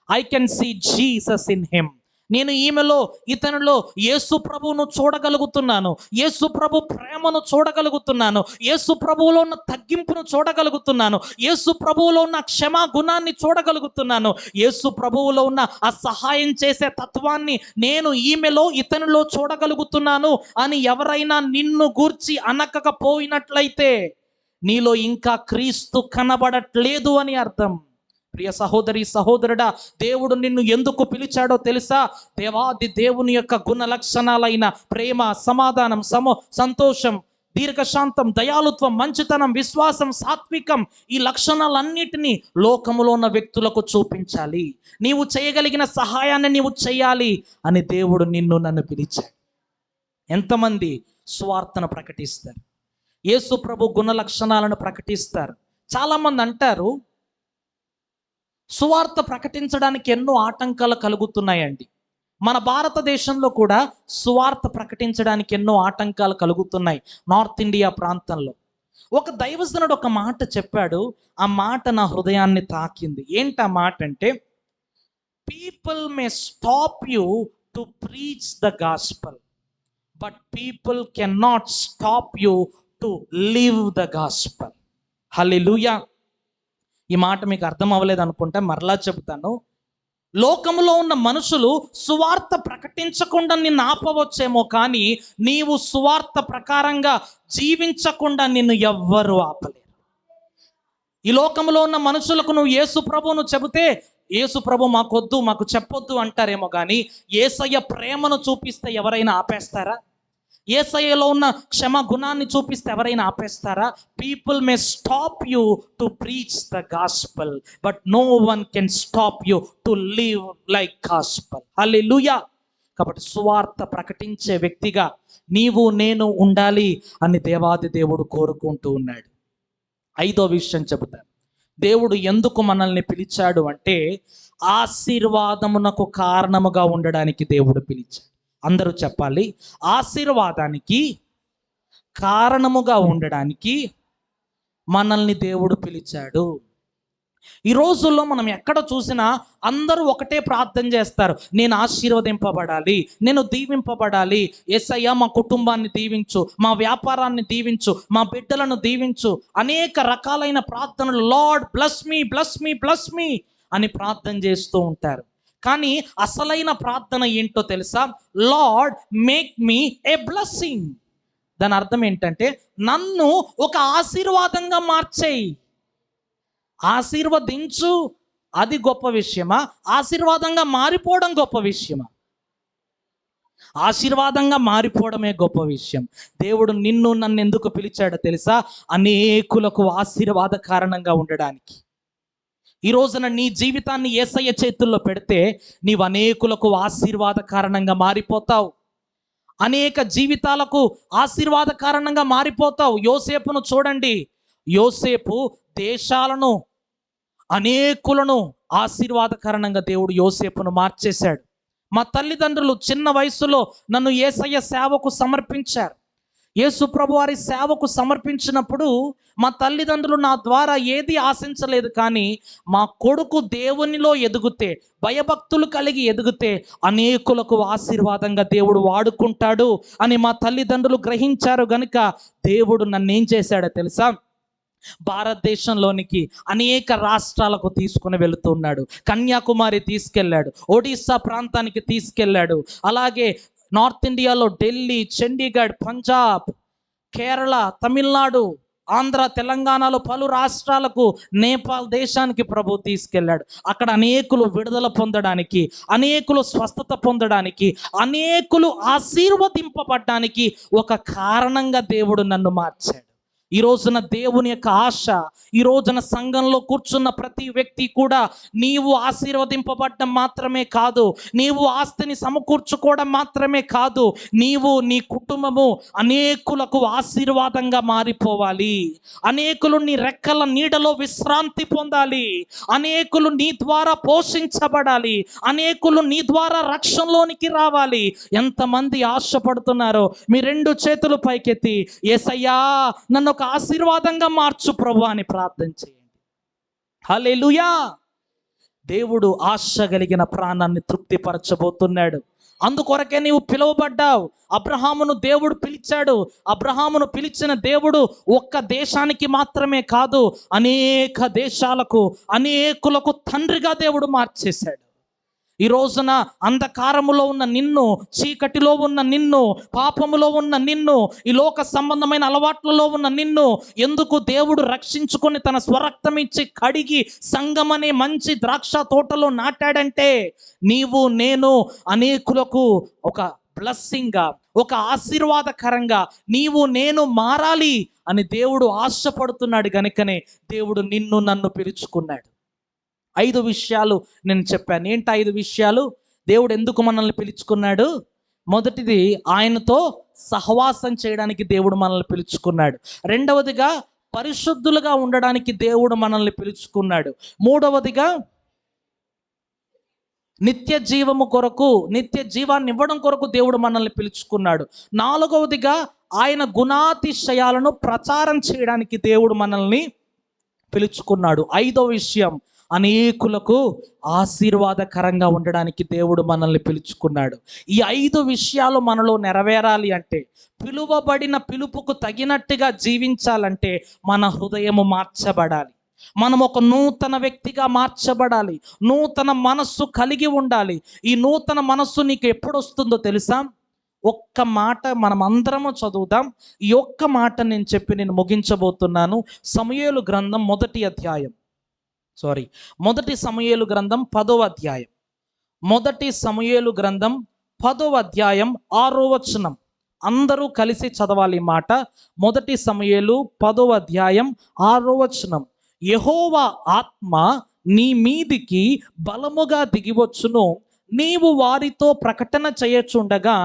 I can see Jesus in him, నేను ఈమెలో ఇతనిలో యేసు ప్రభువును చూడగలుగుతున్నాను, యేసు ప్రభు ప్రేమను చూడగలుగుతున్నాను, యేసు ప్రభువులో ఉన్న తగ్గింపును చూడగలుగుతున్నాను, యేసు ప్రభువులో ఉన్న క్షమా గుణాన్ని చూడగలుగుతున్నాను, యేసు ప్రభువులో ఉన్న ఆ సహాయం చేసే తత్వాన్ని నేను ఈమెలో ఇతనిలో చూడగలుగుతున్నాను అని ఎవరైనా నిన్ను గూర్చి అనకపోయినట్లయితే నీలో ఇంకా క్రీస్తు కనబడట్లేదు అని అర్థం. ప్రియ సహోదరి సహోదరుడా, దేవుడు నిన్ను ఎందుకు పిలిచాడో తెలుసా? దేవాది దేవుని యొక్క గుణ లక్షణాలైన ప్రేమ, సమాధానం, సంతోషం, దీర్ఘశాంతం, దయాళుత్వం, మంచితనం, విశ్వాసం, సాత్వికం, ఈ లక్షణాలన్నిటినీ లోకములో ఉన్న వ్యక్తులకు చూపించాలి. నీవు చేయగలిగిన సహాయాన్ని నీవు చేయాలి అని దేవుడు నిన్ను నన్ను పిలిచాడు. ఎంతమంది సువార్తను ప్రకటిస్తారు, యేసు ప్రభు గుణ లక్షణాలను ప్రకటిస్తారు? చాలామంది అంటారు సువార్త ప్రకటించడానికి ఎన్నో ఆటంకాలు కలుగుతున్నాయండి. మన భారతదేశంలో కూడా సువార్త ప్రకటించడానికి ఎన్నో ఆటంకాలు కలుగుతున్నాయి. నార్త్ ఇండియా ప్రాంతంలో ఒక దైవజనుడు ఒక మాట చెప్పాడు, ఆ మాట నా హృదయాన్ని తాకింది. ఏంటి ఆ మాట అంటే, people may stop you to preach the gospel, but people can not stop you to live the gospel. Hallelujah. ఈ మాట మీకు అర్థం అవ్వలేదు అనుకుంటే మరలా చెబుతాను. లోకంలో ఉన్న మనుషులు సువార్త ప్రకటించకుండా నిన్ను ఆపవచ్చేమో, కానీ నీవు సువార్త ప్రకారంగా జీవించకుండా నిన్ను ఎవ్వరూ ఆపలేరు. ఈ లోకంలో ఉన్న మనుషులకు నువ్వు యేసు ప్రభువును చెబితే, యేసు ప్రభు మాకొద్దు, మాకు చెప్పొద్దు అంటారేమో, కానీ యేసయ్య ప్రేమను చూపిస్తే ఎవరైనా ఆపేస్తారా? యేసయ్యలో ఉన్న క్షమ గుణాన్ని చూపిస్తే ఎవరైనా ఆపేస్తారా? People may stop you to preach the gospel, but no one can stop you to live like gospel. Hallelujah. కాబట్టి సువార్త ప్రకటించే వ్యక్తిగా నీవు నేను ఉండాలి అని దేవాది దేవుడు కోరుకుంటూ ఉన్నాడు. 5వ విషయం చెబుతాను. దేవుడు ఎందుకు మనల్ని పిలిచాడు అంటే, ఆశీర్వాదమునకు కారణముగా ఉండడానికి దేవుడు పిలిచాడు. అందరూ చెప్పాలి, ఆశీర్వాదానికి కారణముగా ఉండడానికి మనల్ని దేవుడు పిలిచాడు. ఈ రోజుల్లో మనం ఎక్కడ చూసినా అందరూ ఒకటే ప్రార్థన చేస్తారు, నేను ఆశీర్వదింపబడాలి, నేను దీవింపబడాలి, యేసయ్య మా కుటుంబాన్ని దీవించు, మా వ్యాపారాన్ని దీవించు, మా బిడ్డలను దీవించు. అనేక రకాలైన ప్రార్థనలు, lord bless me, bless me, bless me అని ప్రార్థన చేస్తూ ఉంటారు. కానీ అసలైన ప్రార్థన ఏంటో తెలుసా? Lord make me a blessing. దాని అర్థం ఏంటంటే, నన్ను ఒక ఆశీర్వాదంగా మార్చేయి. ఆశీర్వదించు, అది గొప్ప విషయమా? ఆశీర్వాదంగా మారిపోవడం గొప్ప విషయమా? ఆశీర్వాదంగా మారిపోవడమే గొప్ప విషయం. దేవుడు నిన్ను నన్ను ఎందుకు పిలిచాడో తెలుసా? అనేకులకు ఆశీర్వాద కారణంగా ఉండడానికి. ఈ రోజున నీ జీవితాన్ని యేసయ్య చేతుల్లో పెడితే నీవు అనేకులకు ఆశీర్వాద కారణంగా మారిపోతావు. అనేక జీవితాలకు ఆశీర్వాద కారణంగా మారిపోతావు. యోసేపును చూడండి. యోసేపు దేశాలను, అనేకులను ఆశీర్వాద కారణంగా దేవుడు యోసేపును మార్చేశాడు. మా తల్లిదండ్రులు చిన్న వయసులో నన్ను యేసయ్య సేవకు సమర్పించారు. యేసు ప్రభు వారి సేవకు సమర్పించినప్పుడు మా తల్లిదండ్రులు నా ద్వారా ఏది ఆశించలేదు, కానీ మా కొడుకు దేవునిలో ఎదిగితే, భయభక్తులు కలిగి ఎదిగితే అనేకులకు ఆశీర్వాదంగా దేవుడు వాడుకుంటాడు అని మా తల్లిదండ్రులు గ్రహించారు. గనుక దేవుడు నన్ను ఏం చేశాడో తెలుసా? భారతదేశంలోనికి అనేక రాష్ట్రాలకు తీసుకుని వెళుతున్నాడు. కన్యాకుమారి తీసుకెళ్ళాడు, ఒడిస్సా ప్రాంతానికి తీసుకెళ్ళాడు, అలాగే నార్త్ ఇండియాలో ఢిల్లీ, చండీగఢ్, పంజాబ్, కేరళ, తమిళనాడు, ఆంధ్ర, తెలంగాణలో పలు రాష్ట్రాలకు, నేపాల్ దేశానికి ప్రభు తీసుకెళ్ళాడు. అక్కడ అనేకులు విడుదల పొందడానికి, అనేకులు స్వస్థత పొందడానికి, అనేకులు ఆశీర్వదింపబడ్డానికి ఒక కారణంగా దేవుడు నన్ను మార్చాడు. ఈ రోజున దేవుని యొక్క ఆశ, ఈ రోజున సంఘంలో కూర్చున్న ప్రతి వ్యక్తి కూడా నీవు ఆశీర్వదింపబడడం మాత్రమే కాదు, నీవు ఆస్తిని సమకూర్చుకోవడం మాత్రమే కాదు, నీవు నీ కుటుంబము అనేకులకు ఆశీర్వాదంగా మారిపోవాలి. అనేకులు నీ రెక్కల నీడలో విశ్రాంతి పొందాలి. అనేకులు నీ ద్వారా పోషించబడాలి. అనేకులు నీ ద్వారా రక్షణలోనికి రావాలి. ఎంతమంది ఆశపడుతున్నారో మీ రెండు చేతులు పైకెత్తి, యేసయ్యా నన్ను ఒక ఆశీర్వాదంగా మార్చు ప్రభు అని ప్రార్థన చేయండి. హల్లెలూయా. దేవుడు ఆశ కలిగిన ప్రాణాన్ని తృప్తిపరచబోతున్నాడు. అందుకొరకే నీవు పిలువబడ్డావు. అబ్రహామును దేవుడు పిలిచాడు. అబ్రహామును పిలిచిన దేవుడు ఒక్క దేశానికి మాత్రమే కాదు, అనేక దేశాలకు, అనేకులకు తండ్రిగా దేవుడు మార్చేశాడు. ఈ రోజున అంధకారములో ఉన్న నిన్ను, చీకటిలో ఉన్న నిన్ను, పాపములో ఉన్న నిన్ను, ఈ లోక సంబంధమైన అలవాట్లలో ఉన్న నిన్ను ఎందుకు దేవుడు రక్షించుకొని తన స్వరక్తం ఇచ్చి కడిగి సంఘమనే మంచి ద్రాక్ష తోటలో నాటాడంటే, నీవు నేను అనేకులకు ఒక బ్లెస్సింగ్గా, ఒక ఆశీర్వాదకరంగా నీవు నేను మారాలి అని దేవుడు ఆశపడుతున్నాడు. గనుకనే దేవుడు నిన్ను నన్ను పిలుచుకున్నాడు. 5 విషయాలు నేను చెప్పాను. ఏంటి 5 విషయాలు? దేవుడు ఎందుకు మనల్ని పిలుచుకున్నాడు? మొదటిది, ఆయనతో సహవాసం చేయడానికి దేవుడు మనల్ని పిలుచుకున్నాడు. రెండవదిగా, పరిశుద్ధులుగా ఉండడానికి దేవుడు మనల్ని పిలుచుకున్నాడు. మూడవదిగా, నిత్య జీవము కొరకు, నిత్య జీవాన్ని ఇవ్వడం కొరకు దేవుడు మనల్ని పిలుచుకున్నాడు. నాలుగవదిగా, ఆయన గుణాతిశయాలను ప్రచారం చేయడానికి దేవుడు మనల్ని పిలుచుకున్నాడు. 5వ విషయం, అనేకులకు ఆశీర్వాదకరంగా ఉండడానికి దేవుడు మనల్ని పిలుచుకున్నాడు. ఈ 5 విషయాలు మనలో నెరవేరాలి అంటే, పిలువబడిన పిలుపుకు తగినట్టుగా జీవించాలంటే మన హృదయము మార్చబడాలి. మనం ఒక నూతన వ్యక్తిగా మార్చబడాలి. నూతన మనస్సు కలిగి ఉండాలి. ఈ నూతన మనస్సు నీకు ఎప్పుడు వస్తుందో తెలుసా? ఒక్క మాట మనం అందరము చదువుదాం. ఈ ఒక్క మాట నేను చెప్పి నేను ముగించబోతున్నాను. సమూయేలు గ్రంథం మొదటి సమూయేలు గ్రంథం 10వ అధ్యాయం. మొదటి సమూయేలు గ్రంథం 10వ అధ్యాయం 6వ వచనం. అందరూ కలిసి చదవాలి ఈ మాట. మొదటి సమూయేలు 10వ అధ్యాయం 6వ వచనం. యెహోవా ఆత్మ నీ మీదికి బలముగా దిగివచ్చును, నీవు వారితో ప్రకటన చేయచుండగా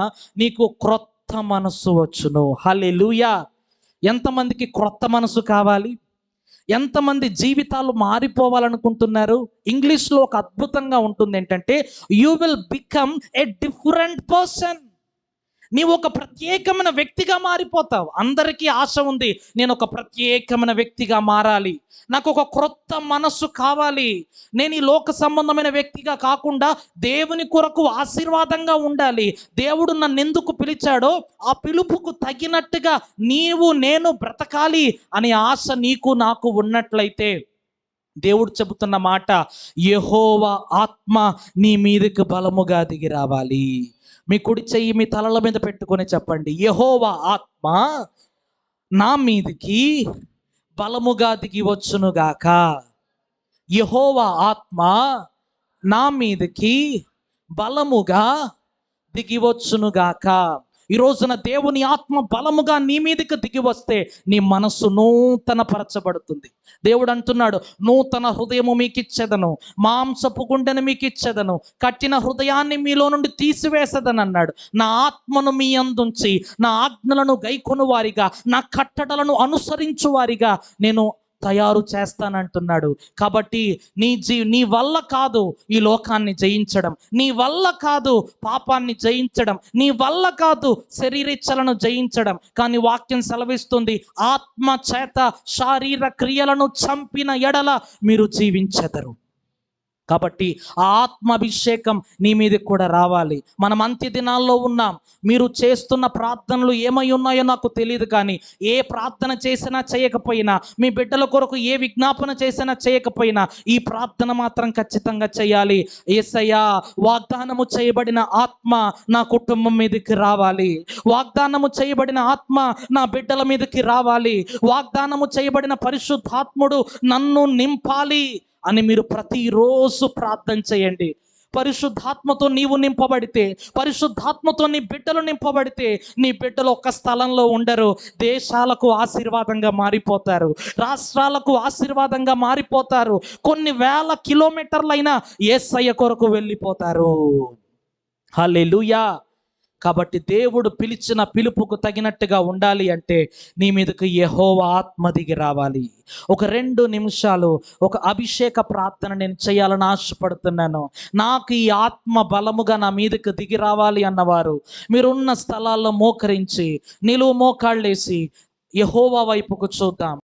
నీకు క్రొత్త మనస్సు వచ్చును. హల్లెలూయా. ఎంతమందికి క్రొత్త మనసు కావాలి? ఎంతమంది జీవితాలు మారిపోవాలనుకుంటున్నారు? ఇంగ్లీష్లో ఒక అద్భుతంగా ఉంటుంది ఏంటంటే, you will become a different person. నీవు ఒక ప్రత్యేకమైన వ్యక్తిగా మారిపోతావు. అందరికీ ఆశ ఉంది, నేను ఒక ప్రత్యేకమైన వ్యక్తిగా మారాలి, నాకు ఒక క్రొత్త మనస్సు కావాలి, నేను ఈ లోక సంబంధమైన వ్యక్తిగా కాకుండా దేవుని కొరకు ఆశీర్వాదంగా ఉండాలి. దేవుడు నన్ను ఎందుకు పిలిచాడో ఆ పిలుపుకు తగినట్టుగా నీవు నేను బ్రతకాలి అనే ఆశ నీకు నాకు ఉన్నట్లయితే, దేవుడు చెబుతున్న మాట, యెహోవా ఆత్మ నీ మీదకి బలముగా దిగి రావాలి. మీ కుడి చెయ్యి మీ తలల మీద పెట్టుకొని చెప్పండి, యెహోవా ఆత్మ నా మీదికి బలముగా దిగి వచ్చునుగాక. యెహోవా ఆత్మ నా మీదికి బలముగా దిగి వచ్చునుగాక. ఈ రోజున దేవుని ఆత్మ బలముగా నీ మీదకి దిగి వస్తే నీ మనస్సు నూతన పరచబడుతుంది. దేవుడు అంటున్నాడు, నూతన హృదయము మీకు ఇచ్చేదను, మాంసపు గుండెను మీకు ఇచ్చేదను, కట్టిన హృదయాన్ని మీలో నుండి తీసివేసేదని అన్నాడు. నా ఆత్మను మీ అందుంచి నా ఆజ్ఞలను గైకొను వారిగా, నా కట్టడలను అనుసరించు వారిగా నేను తయారు చేస్తానంటున్నాడు. కాబట్టి నీ వల్ల కాదు ఈ లోకాన్ని జయించడం, నీ వల్ల కాదు పాపాన్ని జయించడం, నీ వల్ల కాదు శరీరేచ్ఛలను జయించడం. కానీ వాక్యం సెలవిస్తుంది, ఆత్మ చేత శారీర క్రియలను చంపిన ఎడల మీరు జీవించెదరు. కాబట్టి ఆ ఆత్మాభిషేకం నీ మీదకి కూడా రావాలి. మనం అంత్య దినాల్లో ఉన్నాం. మీరు చేస్తున్న ప్రార్థనలు ఏమై ఉన్నాయో నాకు తెలియదు, కానీ ఏ ప్రార్థన చేసినా చేయకపోయినా, మీ బిడ్డల కొరకు ఏ విజ్ఞాపన చేసినా చేయకపోయినా, ఈ ప్రార్థన మాత్రం ఖచ్చితంగా చేయాలి. యేసయ్యా, వాగ్దానము చేయబడిన ఆత్మ నా కుటుంబం మీదకి రావాలి, వాగ్దానము చేయబడిన ఆత్మ నా బిడ్డల మీదకి రావాలి, వాగ్దానము చేయబడిన పరిశుద్ధాత్ముడు నన్ను నింపాలి అని మీరు ప్రతిరోజు ప్రార్థన చేయండి. పరిశుద్ధాత్మతో నీవు నింపబడితే, పరిశుద్ధాత్మతో నీ బిడ్డలు నింపబడితే, నీ బిడ్డలు ఒక్క స్థలంలో ఉండరు, దేశాలకు ఆశీర్వాదంగా మారిపోతారు, రాష్ట్రాలకు ఆశీర్వాదంగా మారిపోతారు, కొన్ని వేల కిలోమీటర్లైనా యేసయ్య కొరకు వెళ్ళిపోతారు. హల్లెలూయా. కాబట్టి దేవుడు పిలిచిన పిలుపుకు తగినట్టుగా ఉండాలి అంటే నీ మీదకు యెహోవా ఆత్మ దిగి రావాలి. ఒక 2 నిమిషాలు ఒక అభిషేక ప్రార్థన నేను చేయాలని ఆశపడుతున్నాను. నాకు ఈ ఆత్మ బలముగా నా మీదకు దిగి రావాలి అన్నవారు మీరున్న స్థలాల్లో మోకరించి నిలువు మోకాళ్ళేసి యెహోవా వైపుకు చూద్దాం.